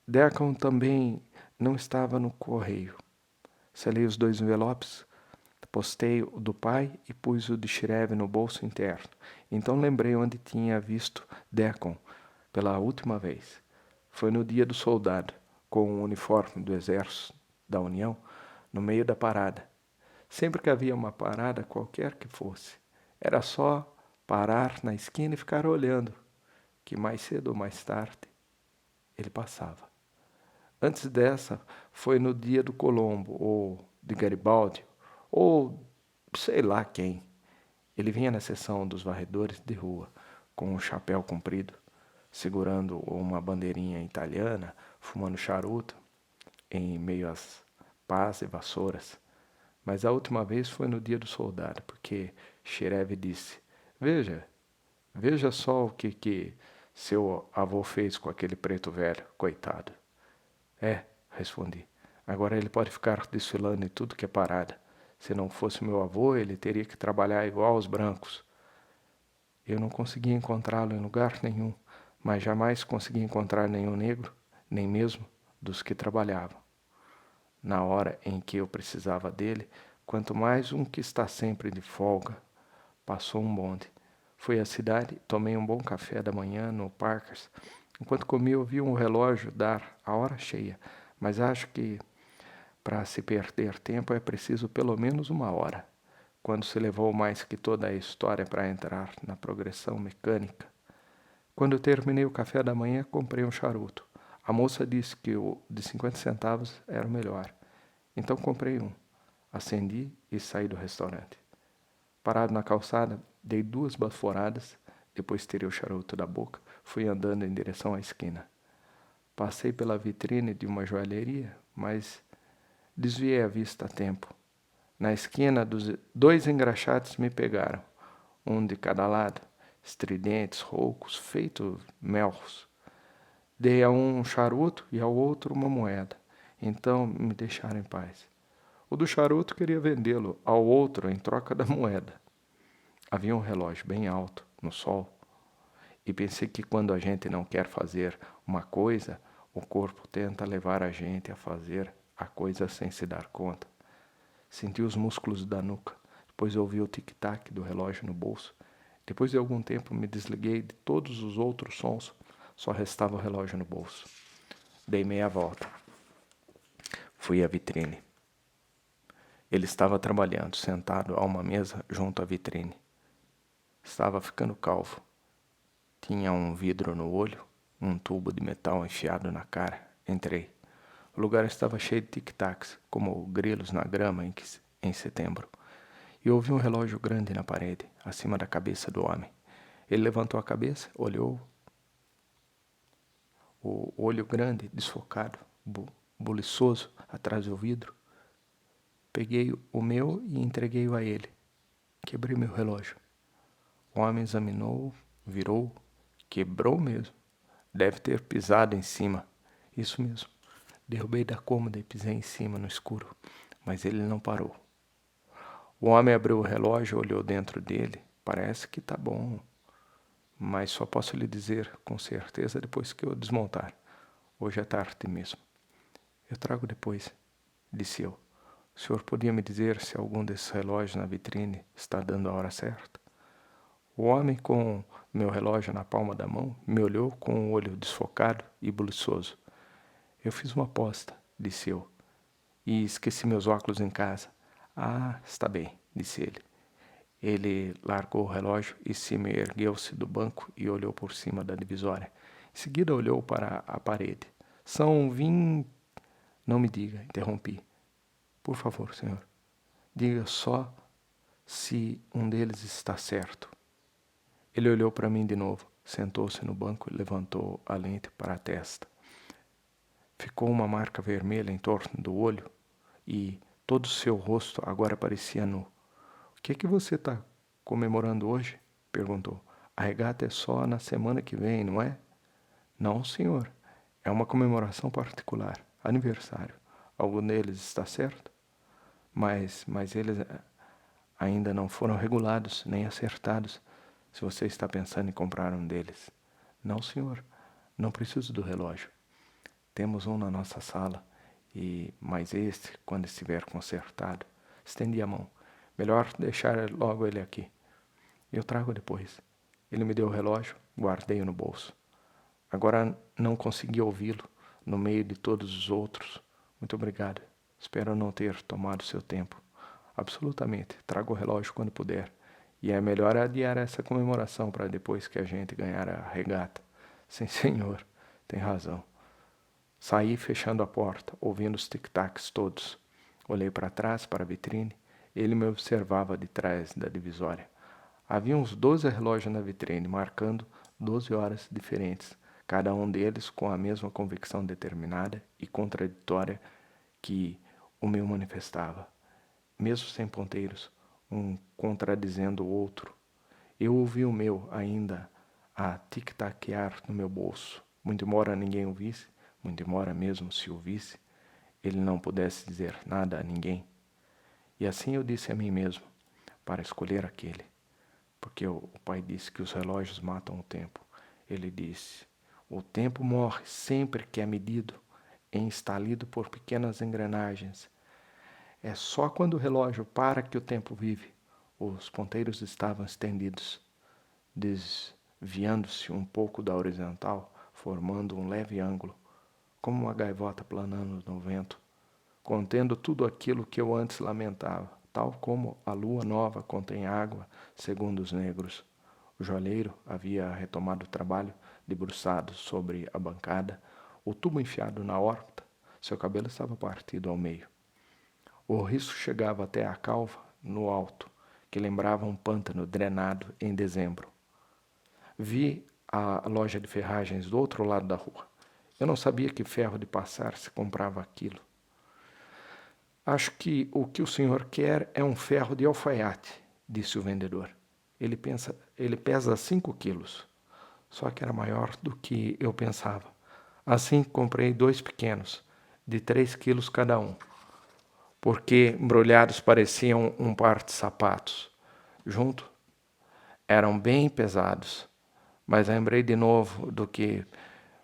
Deacon também não estava no correio. Selei os 2 envelopes, postei o do pai e pus o de Xereve no bolso interno. Então lembrei onde tinha visto Deacon pela última vez. Foi no dia do soldado, com o uniforme do Exército da União, no meio da parada. Sempre que havia uma parada, qualquer que fosse, era só parar na esquina e ficar olhando, que mais cedo ou mais tarde ele passava. Antes dessa, foi no dia do Colombo, ou de Garibaldi, ou sei lá quem. Ele vinha na seção dos varredores de rua, com um chapéu comprido, segurando uma bandeirinha italiana, fumando charuto, em meio às pás e vassouras. Mas a última vez foi no dia do soldado, porque Xereve disse: Veja só o que seu avô fez com aquele preto velho, coitado." "É", respondi, "agora ele pode ficar desfilando em tudo que é parada. Se não fosse meu avô, ele teria que trabalhar igual aos brancos." Eu não conseguia encontrá-lo em lugar nenhum, mas jamais consegui encontrar nenhum negro, nem mesmo dos que trabalhavam. Na hora em que eu precisava dele, quanto mais um que está sempre de folga. Passou um bonde. Fui à cidade, tomei um bom café da manhã no Parkers. Enquanto comia, ouvi um relógio dar a hora cheia, mas acho que para se perder tempo é preciso pelo menos 1 hora, quando se levou mais que toda a história para entrar na progressão mecânica. Quando terminei o café da manhã, comprei um charuto. A moça disse que o de 50 centavos era o melhor. Então comprei um. Acendi e saí do restaurante. Parado na calçada, dei 2 baforadas, depois tirei o charuto da boca, fui andando em direção à esquina. Passei pela vitrine de uma joalheria, mas desviei a vista a tempo. Na esquina, 2 engraxates me pegaram, um de cada lado, estridentes, roucos, feitos melros. Dei a um charuto e ao outro uma moeda. Então me deixaram em paz. O do charuto queria vendê-lo ao outro em troca da moeda. Havia um relógio bem alto, no sol, e pensei que quando a gente não quer fazer uma coisa, o corpo tenta levar a gente a fazer a coisa sem se dar conta. Senti os músculos da nuca, depois ouvi o tic-tac do relógio no bolso. Depois de algum tempo me desliguei de todos os outros sons, só restava o relógio no bolso. Dei meia volta. Fui à vitrine. Ele estava trabalhando, sentado a uma mesa junto à vitrine. Estava ficando calvo. Tinha um vidro no olho, um tubo de metal enfiado na cara. Entrei. O lugar estava cheio de tic-tacs, como grilos na grama em setembro. E ouvi um relógio grande na parede, acima da cabeça do homem. Ele levantou a cabeça, olhou. O olho grande, desfocado, buliçoso, atrás do vidro. Peguei o meu e entreguei-o a ele. Quebrei meu relógio. O homem examinou, virou, quebrou mesmo. Deve ter pisado em cima. Isso mesmo. Derrubei da cômoda e pisei em cima no escuro, mas ele não parou. O homem abriu o relógio, olhou dentro dele. Parece que tá bom, mas só posso lhe dizer com certeza depois que eu desmontar. Hoje é tarde mesmo. Eu trago depois, disse eu. O senhor podia me dizer se algum desses relógios na vitrine está dando a hora certa? O homem com meu relógio na palma da mão me olhou com um olho desfocado e buliçoso. Eu fiz uma aposta, disse eu, e esqueci meus óculos em casa. Ah, está bem, disse ele. Ele largou o relógio e Seymour ergueu-se do banco e olhou por cima da divisória. Em seguida olhou para a parede. São 20... Não me diga, interrompi. Por favor, senhor, diga só se um deles está certo. Ele olhou para mim de novo, sentou-se no banco e levantou a lente para a testa. Ficou uma marca vermelha em torno do olho e todo o seu rosto agora parecia nu. O que é que você está comemorando hoje? Perguntou. A regata é só na semana que vem, não é? Não, senhor. É uma comemoração particular. Aniversário. Algum deles está certo? Mas eles ainda não foram regulados, nem acertados. Se você está pensando em comprar um deles. Não, senhor. Não preciso do relógio. Temos um na nossa sala. Mas este, quando estiver consertado, estendi a mão. Melhor deixar logo ele aqui. Eu trago depois. Ele me deu o relógio, guardei-o no bolso. Agora não consegui ouvi-lo no meio de todos os outros. Muito obrigado. Espero não ter tomado seu tempo. Absolutamente. Trago o relógio quando puder. E é melhor adiar essa comemoração para depois que a gente ganhar a regata. Sim, senhor. Tem razão. Saí fechando a porta, ouvindo os tic-tacs todos. Olhei para trás, para a vitrine. Ele me observava de trás da divisória. Havia uns 12 relógios na vitrine, marcando 12 horas diferentes, cada um deles com a mesma convicção determinada e contraditória que o meu manifestava. Mesmo sem ponteiros, um contradizendo o outro. Eu ouvi o meu ainda a tic-taquear no meu bolso. Muito embora ninguém ouvisse, muito embora mesmo se ouvisse, ele não pudesse dizer nada a ninguém. E assim eu disse a mim mesmo, para escolher aquele. Porque o pai disse que os relógios matam o tempo. Ele disse, o tempo morre sempre que é medido e instalido por pequenas engrenagens. É só quando o relógio para que o tempo vive. Os ponteiros estavam estendidos, desviando-se um pouco da horizontal, formando um leve ângulo, como uma gaivota planando no vento, contendo tudo aquilo que eu antes lamentava, tal como a lua nova contém água, segundo os negros. O joalheiro havia retomado o trabalho, debruçado sobre a bancada, o tubo enfiado na órbita, seu cabelo estava partido ao meio. O riço chegava até a calva, no alto, que lembrava um pântano drenado em dezembro. Vi a loja de ferragens do outro lado da rua. Eu não sabia que ferro de passar se comprava aquilo. Acho que o senhor quer é um ferro de alfaiate, disse o vendedor. Ele pesa 5 quilos. Só que era maior do que eu pensava. Assim comprei 2 pequenos, de 3 quilos cada um, porque embrulhados pareciam um par de sapatos. Junto eram bem pesados, mas lembrei de novo do que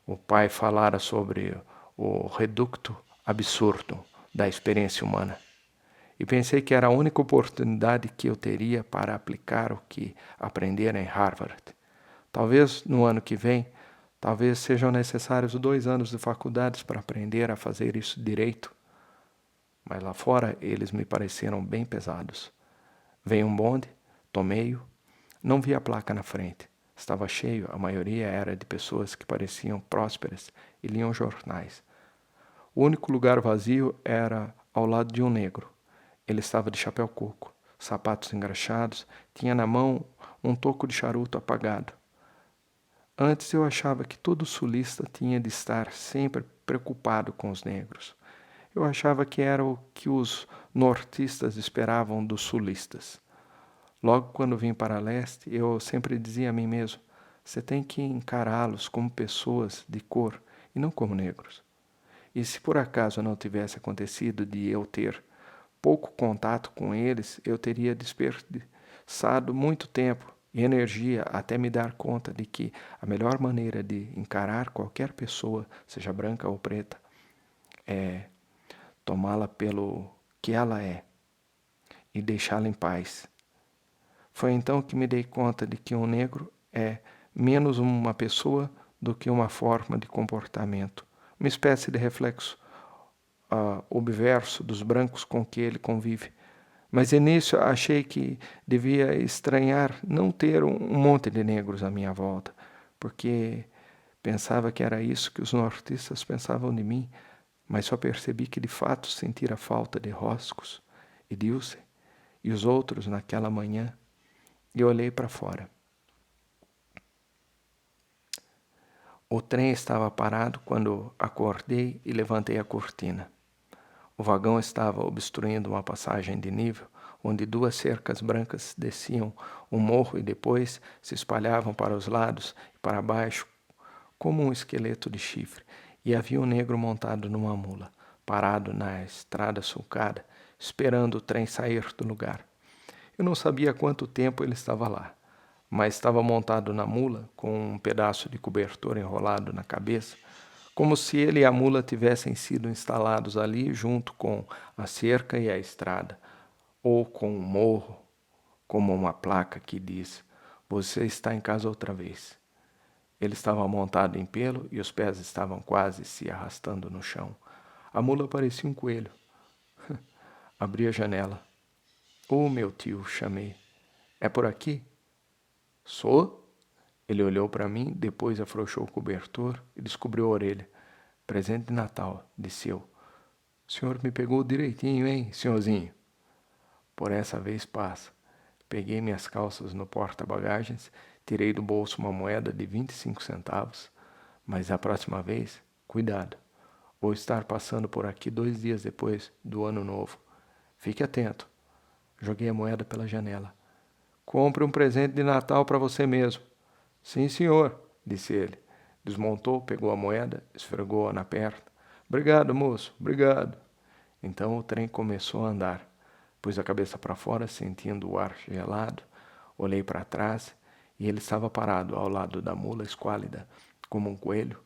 o pai falara sobre o reducto absurdo da experiência humana. E pensei que era a única oportunidade que eu teria para aplicar o que aprendera em Harvard. Talvez no ano que vem, talvez sejam necessários 2 anos de faculdades para aprender a fazer isso direito. Mas lá fora eles me pareceram bem pesados. Veio um bonde, tomei-o, não vi a placa na frente. Estava cheio, a maioria era de pessoas que pareciam prósperas e liam jornais. O único lugar vazio era ao lado de um negro. Ele estava de chapéu coco, sapatos engraxados, tinha na mão um toco de charuto apagado. Antes eu achava que todo sulista tinha de estar sempre preocupado com os negros. Eu achava que era o que os nortistas esperavam dos sulistas. Logo quando vim para leste, eu sempre dizia a mim mesmo, você tem que encará-los como pessoas de cor e não como negros. E se por acaso não tivesse acontecido de eu ter pouco contato com eles, eu teria desperdiçado muito tempo e energia até me dar conta de que a melhor maneira de encarar qualquer pessoa, seja branca ou preta, é tomá-la pelo que ela é e deixá-la em paz. Foi então que me dei conta de que um negro é menos uma pessoa do que uma forma de comportamento, uma espécie de reflexo obverso dos brancos com que ele convive. Mas início achei que devia estranhar não ter um monte de negros à minha volta, porque pensava que era isso que os nortistas pensavam de mim, mas só percebi que de fato sentira falta de Roscos e Dilce e os outros naquela manhã, e olhei para fora. O trem estava parado quando acordei e levantei a cortina. O vagão estava obstruindo uma passagem de nível, onde duas cercas brancas desciam um morro e depois se espalhavam para os lados e para baixo, como um esqueleto de chifre, e havia um negro montado numa mula, parado na estrada sulcada, esperando o trem sair do lugar. Eu não sabia quanto tempo ele estava lá, mas estava montado na mula, com um pedaço de cobertor enrolado na cabeça, como se ele e a mula tivessem sido instalados ali junto com a cerca e a estrada, ou com um morro, como uma placa que diz: "Você está em casa outra vez". Ele estava montado em pelo e os pés estavam quase se arrastando no chão. A mula parecia um coelho. Abri a janela. "Ô, meu tio", chamei. "É por aqui?" "Sou?" Ele olhou para mim, depois afrouxou o cobertor e descobriu a orelha. "Presente de Natal", disse eu. "O senhor me pegou direitinho, hein, senhorzinho?" "Por essa vez passa." Peguei minhas calças no porta-bagagens, tirei do bolso uma moeda de 25 centavos. "Mas a próxima vez, cuidado. Vou estar passando por aqui 2 dias depois do ano novo. Fique atento." Joguei a moeda pela janela. "Compre um presente de Natal para você mesmo." "Sim, senhor", disse ele. Desmontou, pegou a moeda, esfregou-a na perna. "Obrigado, moço, obrigado." Então o trem começou a andar. Pus a cabeça para fora, sentindo o ar gelado. Olhei para trás e ele estava parado ao lado da mula esquálida, como um coelho.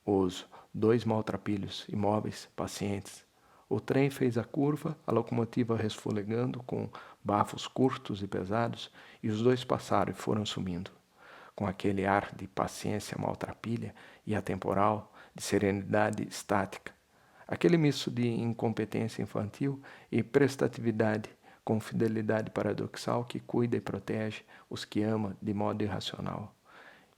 Os 2 maltrapilhos, imóveis, pacientes. O trem fez a curva, a locomotiva resfolegando com bafos curtos e pesados, e os 2 passaram e foram sumindo, com aquele ar de paciência maltrapilha e atemporal, de serenidade estática, aquele misto de incompetência infantil e prestatividade com fidelidade paradoxal que cuida e protege os que ama de modo irracional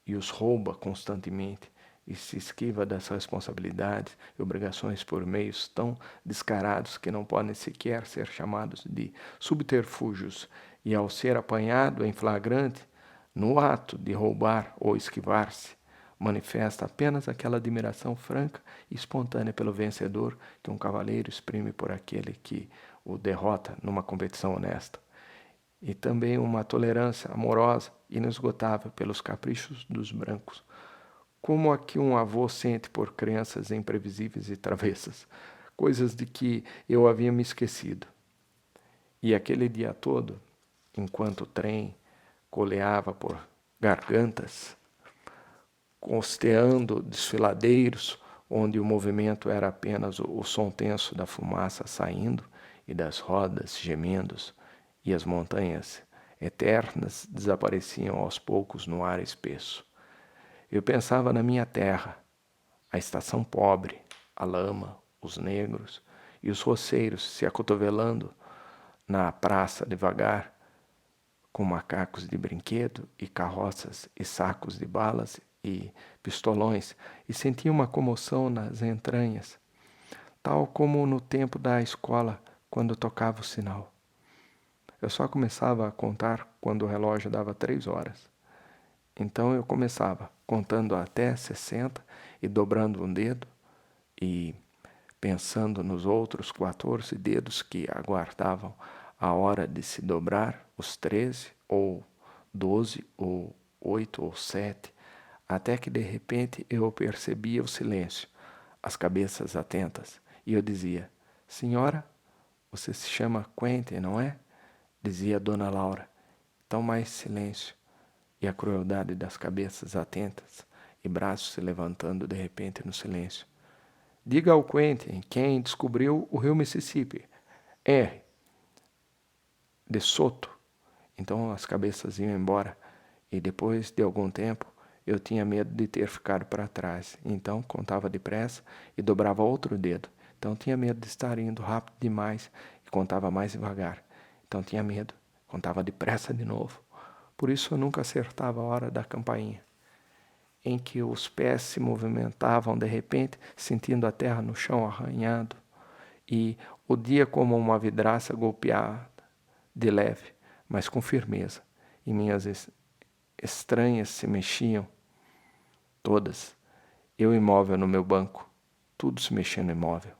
e os rouba constantemente e se esquiva das responsabilidades e obrigações por meios tão descarados que não podem sequer ser chamados de subterfúgios, e ao ser apanhado em flagrante, no ato de roubar ou esquivar-se, manifesta apenas aquela admiração franca e espontânea pelo vencedor que um cavaleiro exprime por aquele que o derrota numa competição honesta, e também uma tolerância amorosa e inesgotável pelos caprichos dos brancos, como a que um avô sente por crianças imprevisíveis e travessas, coisas de que eu havia me esquecido. E aquele dia todo, enquanto o trem coleava por gargantas, costeando desfiladeiros, onde o movimento era apenas o som tenso da fumaça saindo e das rodas gemendo, e as montanhas eternas desapareciam aos poucos no ar espesso. Eu pensava na minha terra, a estação pobre, a lama, os negros e os roceiros se acotovelando na praça devagar, com macacos de brinquedo e carroças e sacos de balas e pistolões, e sentia uma comoção nas entranhas, tal como no tempo da escola, quando tocava o sinal. Eu só começava a contar quando o relógio dava 3 horas. Então eu começava contando até 60 e dobrando um dedo e pensando nos outros 14 dedos que aguardavam a hora de se dobrar, os 13 ou 12 ou 8 ou 7, até que de repente eu percebia o silêncio, as cabeças atentas, e eu dizia: "Senhora, você se chama Quentin, não é?" Dizia Dona Laura. Então mais silêncio, e a crueldade das cabeças atentas e braços se levantando de repente no silêncio. "Diga ao Quentin quem descobriu o rio Mississippi." R, de Soto. Então as cabeças iam embora. E depois de algum tempo, eu tinha medo de ter ficado para trás. Então contava depressa e dobrava outro dedo. Então tinha medo de estar indo rápido demais e contava mais devagar. Então tinha medo, contava depressa de novo. Por isso eu nunca acertava a hora da campainha, em que os pés se movimentavam de repente, sentindo a terra no chão arranhado, e o dia como uma vidraça golpeada, de leve, mas com firmeza, e minhas estranhas se mexiam, todas. Eu imóvel no meu banco, tudo se mexendo imóvel.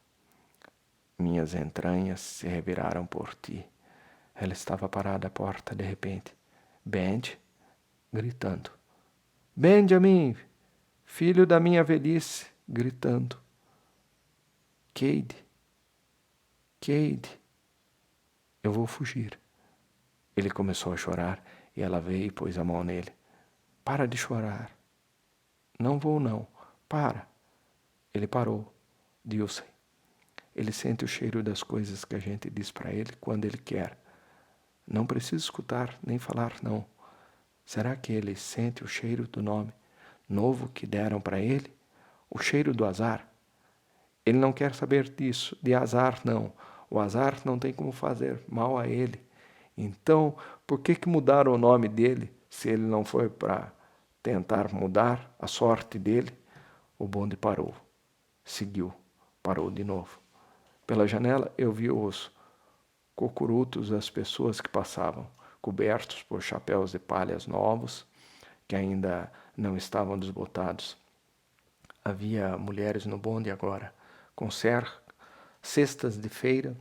Minhas entranhas se reviraram por ti. Ela estava parada à porta de repente. Benj, gritando. Benjamin, filho da minha velhice, gritando. Cade, Cade, eu vou fugir. Ele começou a chorar e ela veio e pôs a mão nele. Para de chorar. Não vou não, para. Ele parou. Dilson. Ele sente o cheiro das coisas que a gente diz para ele quando ele quer. Não precisa escutar nem falar não. Será que ele sente o cheiro do nome novo que deram para ele? O cheiro do azar? Ele não quer saber disso, de azar não. O azar não tem como fazer mal a ele. Então, por que mudaram o nome dele, se ele não foi para tentar mudar a sorte dele? O bonde parou. Seguiu. Parou de novo. Pela janela eu vi os cocurutos das pessoas que passavam, cobertos por chapéus de palhas novos, que ainda não estavam desbotados. Havia mulheres no bonde agora, com cestas de feira.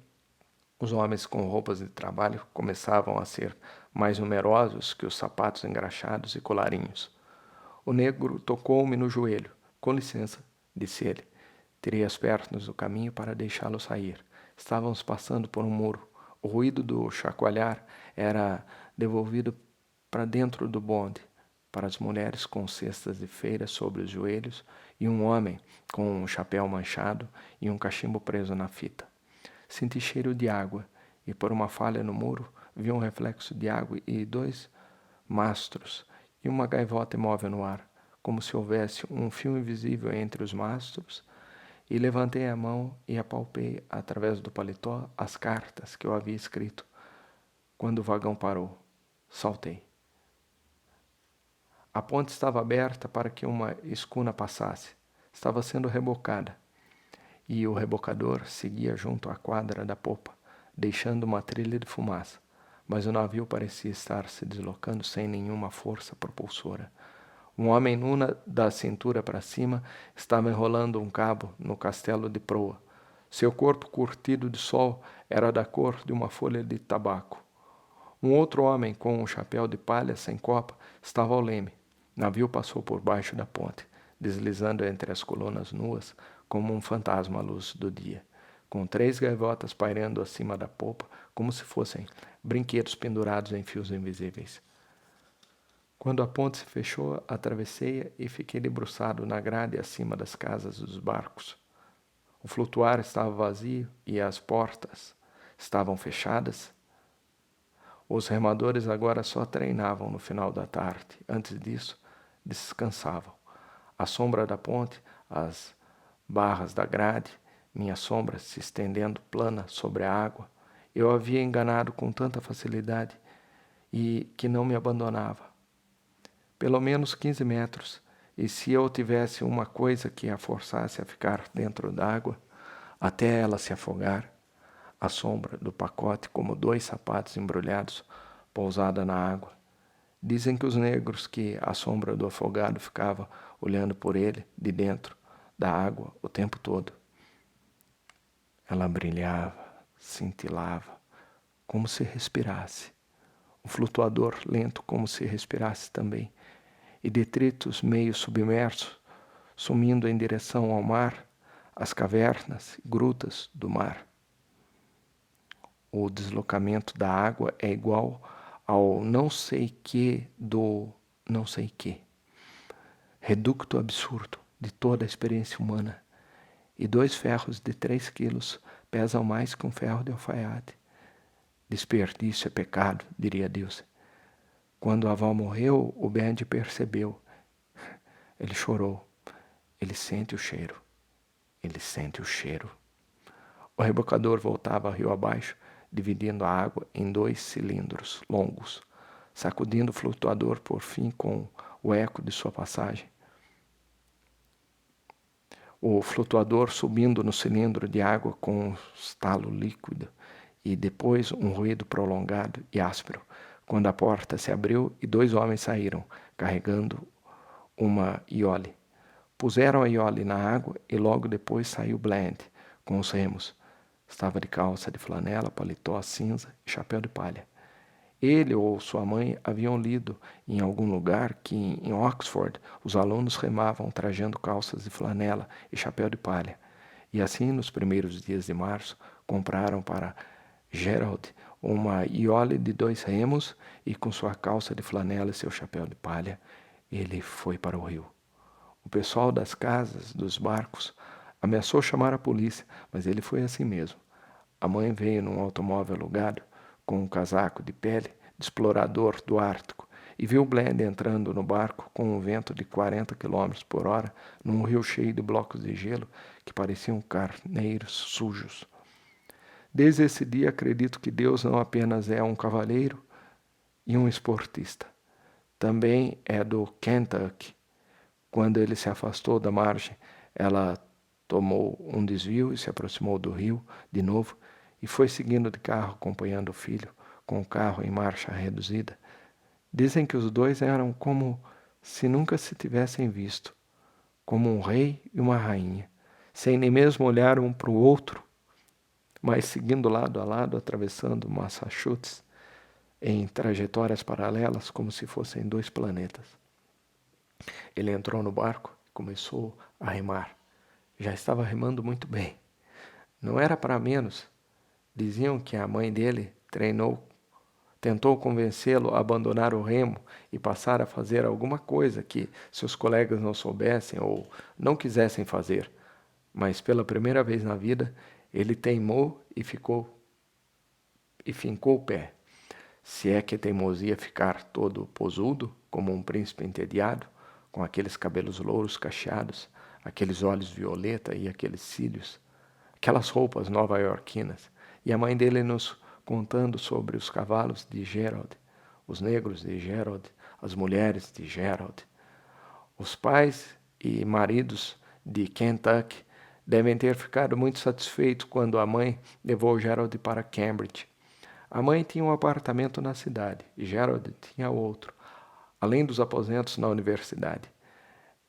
Os homens com roupas de trabalho começavam a ser mais numerosos que os sapatos engraxados e colarinhos. O negro tocou-me no joelho. Com licença, disse ele. Tirei as pernas do caminho para deixá-lo sair. Estávamos passando por um muro. O ruído do chacoalhar era devolvido para dentro do bonde, para as mulheres com cestas de feira sobre os joelhos e um homem com um chapéu manchado e um cachimbo preso na fita. Senti cheiro de água e por uma falha no muro vi um reflexo de água e 2 mastros e uma gaivota imóvel no ar, como se houvesse um fio invisível entre os mastros. E levantei a mão e apalpei, através do paletó, as cartas que eu havia escrito. Quando o vagão parou, saltei. A ponte estava aberta para que uma escuna passasse. Estava sendo rebocada. E o rebocador seguia junto à quadra da popa, deixando uma trilha de fumaça. Mas o navio parecia estar se deslocando sem nenhuma força propulsora. Um homem nua da cintura para cima estava enrolando um cabo no castelo de proa. Seu corpo curtido de sol era da cor de uma folha de tabaco. Um outro homem com um chapéu de palha sem copa estava ao leme. O navio passou por baixo da ponte, deslizando entre as colunas nuas como um fantasma à luz do dia, com 3 gaivotas pairando acima da popa como se fossem brinquedos pendurados em fios invisíveis. Quando a ponte se fechou, atravessei-a e fiquei debruçado na grade acima das casas dos barcos. O flutuar estava vazio e as portas estavam fechadas. Os remadores agora só treinavam no final da tarde. Antes disso, descansavam. A sombra da ponte, as barras da grade, minha sombra se estendendo plana sobre a água. Eu havia enganado com tanta facilidade e que não me abandonava. Pelo menos 15 metros, e se eu tivesse uma coisa que a forçasse a ficar dentro d'água, até ela se afogar, a sombra do pacote como 2 sapatos embrulhados, pousada na água. Dizem que os negros que a sombra do afogado ficava olhando por ele de dentro da água o tempo todo. Ela brilhava, cintilava, como se respirasse. O flutuador lento como se respirasse também. E detritos meio submersos, sumindo em direção ao mar, as cavernas e grutas do mar. O deslocamento da água é igual ao não sei que do não sei que. Reducto absurdo de toda a experiência humana. e 2 ferros de 3 quilos pesam mais que um ferro de alfaiate. Desperdício é pecado, diria Deus. Quando a avó morreu, o Bendy percebeu. Ele chorou. Ele sente o cheiro. Ele sente o cheiro. O rebocador voltava rio abaixo, dividindo a água em 2 cilindros longos, sacudindo o flutuador por fim com o eco de sua passagem. O flutuador subindo no cilindro de água com um estalo líquido e depois um ruído prolongado e áspero, quando a porta se abriu e 2 homens saíram, carregando uma iole. Puseram a iole na água e logo depois saiu Bland, com os remos. Estava de calça de flanela, paletó cinza e chapéu de palha. Ele ou sua mãe haviam lido em algum lugar que em Oxford os alunos remavam trajando calças de flanela e chapéu de palha. E assim, nos primeiros dias de março, compraram para Gerald uma iole de 2 remos e com sua calça de flanela e seu chapéu de palha, ele foi para o rio. O pessoal das casas, dos barcos, ameaçou chamar a polícia, mas ele foi assim mesmo. A mãe veio num automóvel alugado, com um casaco de pele de explorador do Ártico, e viu Bland entrando no barco com um vento de 40 km por hora num rio cheio de blocos de gelo que pareciam carneiros sujos. Desde esse dia acredito que Deus não apenas é um cavalheiro e um esportista, também é do Kentucky. Quando ele se afastou da margem, ela tomou um desvio e se aproximou do rio de novo e foi seguindo de carro, acompanhando o filho, com o carro em marcha reduzida. Dizem que os 2 eram como se nunca se tivessem visto, como um rei e uma rainha, sem nem mesmo olhar um para o outro, mas seguindo lado a lado, atravessando Massachusetts, em trajetórias paralelas, como se fossem 2 planetas. Ele entrou no barco e começou a remar. Já estava remando muito bem. Não era para menos. Diziam que a mãe dele tentou convencê-lo a abandonar o remo e passar a fazer alguma coisa que seus colegas não soubessem ou não quisessem fazer. Mas pela primeira vez na vida, ele teimou e fincou o pé. Se é que teimosia ficar todo posudo, como um príncipe entediado, com aqueles cabelos louros cacheados, aqueles olhos violeta e aqueles cílios, aquelas roupas nova-iorquinas, e a mãe dele nos contando sobre os cavalos de Gerald, os negros de Gerald, as mulheres de Gerald. Os pais e maridos de Kentucky devem ter ficado muito satisfeitos quando a mãe levou Gerald para Cambridge. A mãe tinha um apartamento na cidade e Gerald tinha outro, além dos aposentos na universidade.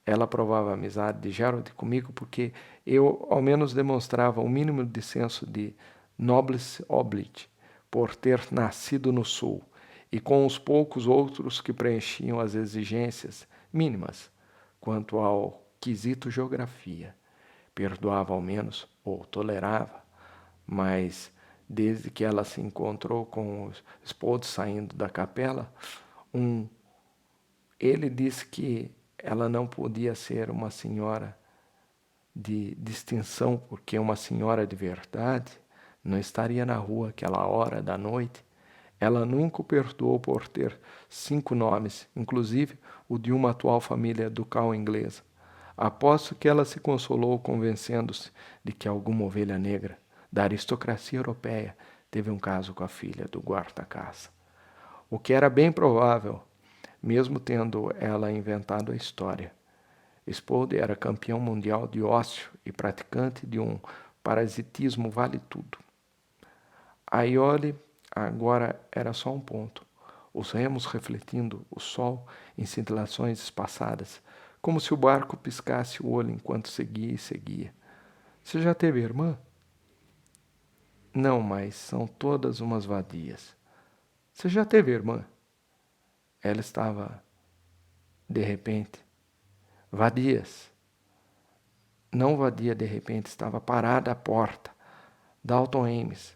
Ela provava a amizade de Gerald comigo porque eu, ao menos, demonstrava um mínimo de senso de noblesse oblige por ter nascido no Sul e com os poucos outros que preenchiam as exigências mínimas quanto ao quesito geografia. Perdoava ao menos, ou tolerava, mas desde que ela se encontrou com os Spode saindo da capela, ele disse que ela não podia ser uma senhora de distinção, porque uma senhora de verdade não estaria na rua aquela hora da noite. Ela nunca o perdoou por ter 5 nomes, inclusive o de uma atual família ducal inglesa. Aposto que ela se consolou convencendo-se de que alguma ovelha negra da aristocracia europeia teve um caso com a filha do guarda-caça. O que era bem provável, mesmo tendo ela inventado a história. Spode era campeão mundial de ócio e praticante de um parasitismo vale-tudo. A iole agora era só um ponto, os remos refletindo o sol em cintilações espaçadas, como se o barco piscasse o olho enquanto seguia e seguia. Você já teve irmã? Não, mas são todas umas vadias. Você já teve irmã? Ela estava, de repente, vadias. Não vadia de repente, estava parada à porta. Dalton Ames.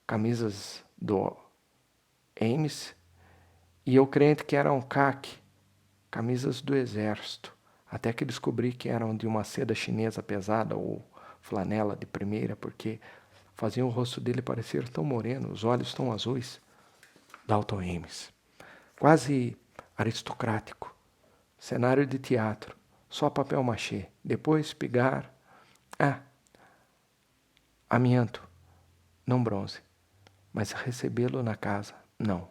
Camisas do Ames. E eu crente que era um caque. camisas do exército, até que descobri que eram de uma seda chinesa pesada ou flanela de primeira, porque faziam o rosto dele parecer tão moreno, os olhos tão azuis. Dalton Ames, quase aristocrático, cenário de teatro, só papel machê, depois pigar, amianto, não bronze, mas recebê-lo na casa, não.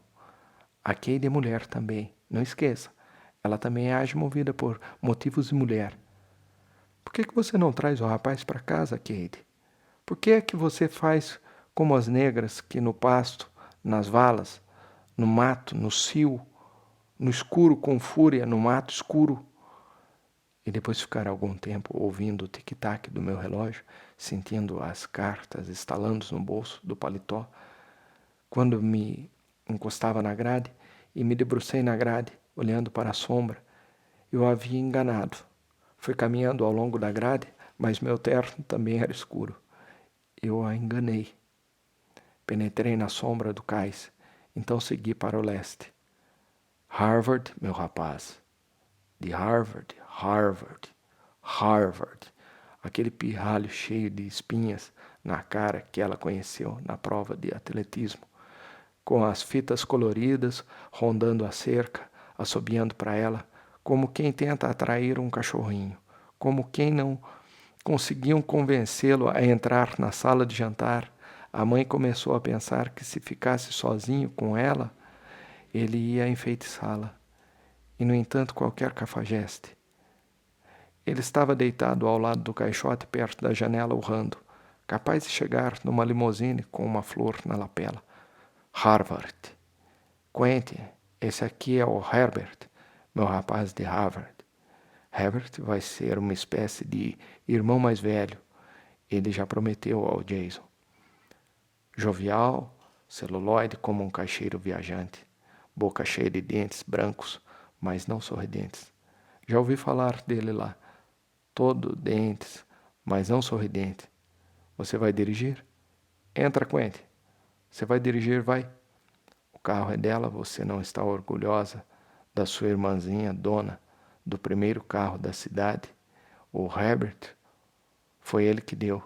A Cade é mulher também, não esqueça. Ela também age movida por motivos de mulher. Por que você não traz o rapaz para casa, Cade? Por que é que você faz como as negras que no pasto, nas valas, no mato, no cio, no escuro com fúria, no mato escuro? E depois ficar algum tempo ouvindo o tic-tac do meu relógio, sentindo as cartas estalando no bolso do paletó, quando me encostava na grade e me debrucei na grade, olhando para a sombra, eu a havia enganado. Fui caminhando ao longo da grade, mas meu terno também era escuro. Eu a enganei. Penetrei na sombra do cais, então segui para o leste. Harvard, meu rapaz. De Harvard, Harvard, Harvard. Aquele pirralho cheio de espinhas na cara que ela conheceu na prova de atletismo, com as fitas coloridas rondando a cerca, assobiando para ela, como quem tenta atrair um cachorrinho, como quem não conseguiam convencê-lo a entrar na sala de jantar. A mãe começou a pensar que se ficasse sozinho com ela, ele ia enfeitiçá-la. E, no entanto, qualquer cafajeste. Ele estava deitado ao lado do caixote perto da janela urrando, capaz de chegar numa limusine com uma flor na lapela. Harvard. Quentin, esse aqui é o Herbert, meu rapaz de Harvard. Herbert vai ser uma espécie de irmão mais velho. Ele já prometeu ao Jason. Jovial, celuloide como um caixeiro viajante, boca cheia de dentes brancos, mas não sorridentes. Já ouvi falar dele lá, todo dentes, mas não sorridente. Você vai dirigir? Entra, Quentin. Você vai dirigir, vai. O carro é dela, você não está orgulhosa da sua irmãzinha, dona do primeiro carro da cidade? O Herbert, foi ele que deu.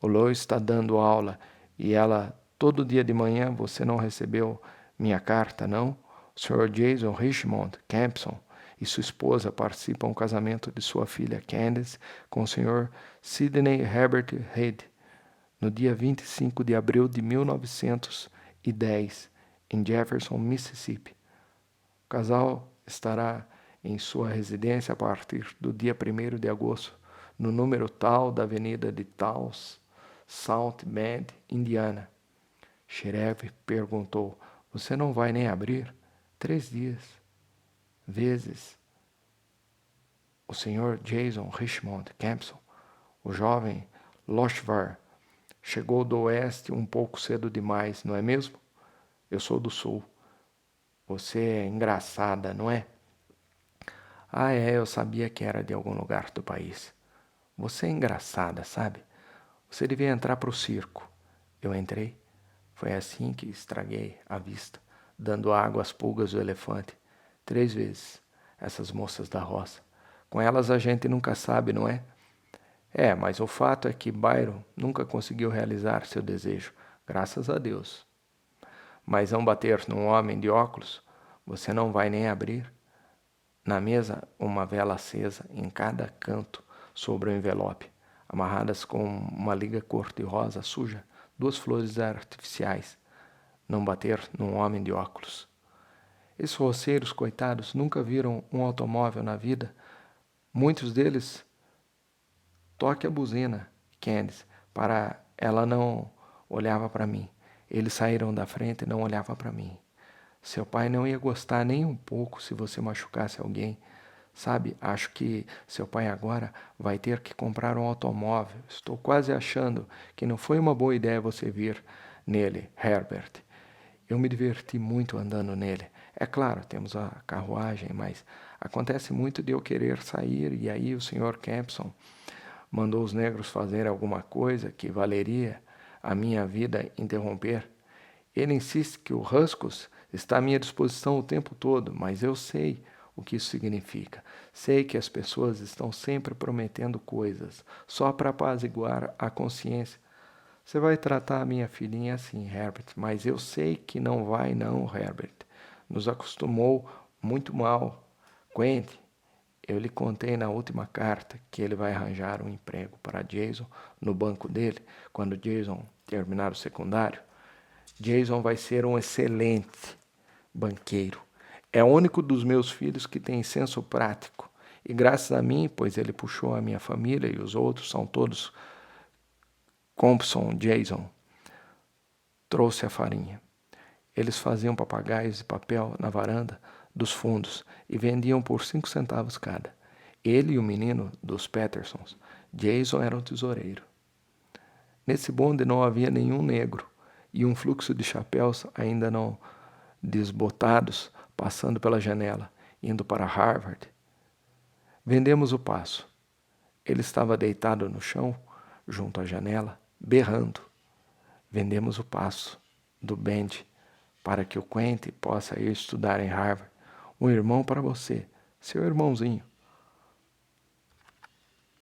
O Lois está dando aula e ela, todo dia de manhã, você não recebeu minha carta, não? O Sr. Jason Richmond Campson e sua esposa participam do casamento de sua filha Candace com o Sr. Sidney Herbert Reed, no dia 25 de abril de 1910, em Jefferson, Mississippi. O casal estará em sua residência a partir do dia 1º de agosto, no número tal da avenida de Taos, South Bend, Indiana. Sheriff perguntou, você não vai nem abrir? 3 dias. Vezes. O Sr. Jason Richmond Campson, o jovem Lochvar, chegou do oeste um pouco cedo demais, não é mesmo? Eu sou do sul. Você é engraçada, não é? Ah, eu sabia que era de algum lugar do país. Você é engraçada, sabe? Você devia entrar para o circo. Eu entrei. Foi assim que estraguei a vista, dando água às pulgas do elefante. 3 vezes, essas moças da roça. Com elas a gente nunca sabe, não é? Mas o fato é que Byron nunca conseguiu realizar seu desejo, graças a Deus. Mas vão bater num homem de óculos, você não vai nem abrir. Na mesa, uma vela acesa em cada canto sobre o envelope, amarradas com uma liga cor-de-rosa suja, 2 flores artificiais. Não bater num homem de óculos. Esses roceiros, coitados, nunca viram um automóvel na vida. Muitos deles... Toque a buzina, Candice, para... Ela não olhava para mim. Eles saíram da frente e não olhavam para mim. Seu pai não ia gostar nem um pouco se você machucasse alguém. Sabe, acho que seu pai agora vai ter que comprar um automóvel. Estou quase achando que não foi uma boa ideia você vir nele, Herbert. Eu me diverti muito andando nele. É claro, temos a carruagem, mas acontece muito de eu querer sair e aí o Sr. Campson mandou os negros fazer alguma coisa que valeria a minha vida interromper. Ele insiste que o Huskus está à minha disposição o tempo todo, mas eu sei o que isso significa. Sei que as pessoas estão sempre prometendo coisas, só para apaziguar a consciência. Você vai tratar a minha filhinha assim, Herbert, mas eu sei que não vai não, Herbert. Nos acostumou muito mal. Quentin, eu lhe contei na última carta que ele vai arranjar um emprego para Jason no banco dele, quando Jason terminar o secundário. Jason vai ser um excelente banqueiro. É o único dos meus filhos que tem senso prático. E graças a mim, pois ele puxou a minha família e os outros são todos Compson, Jason, trouxe a farinha. Eles faziam papagaios de papel na varanda dos fundos e vendiam por 5 centavos cada. Ele e o menino dos Petersons, Jason, era um tesoureiro. Nesse bonde não havia nenhum negro e um fluxo de chapéus ainda não desbotados passando pela janela, indo para Harvard. Vendemos o passo. Ele estava deitado no chão, junto à janela, berrando. Vendemos o passo do Bendy para que o Quentin possa ir estudar em Harvard. Um irmão para você, seu irmãozinho.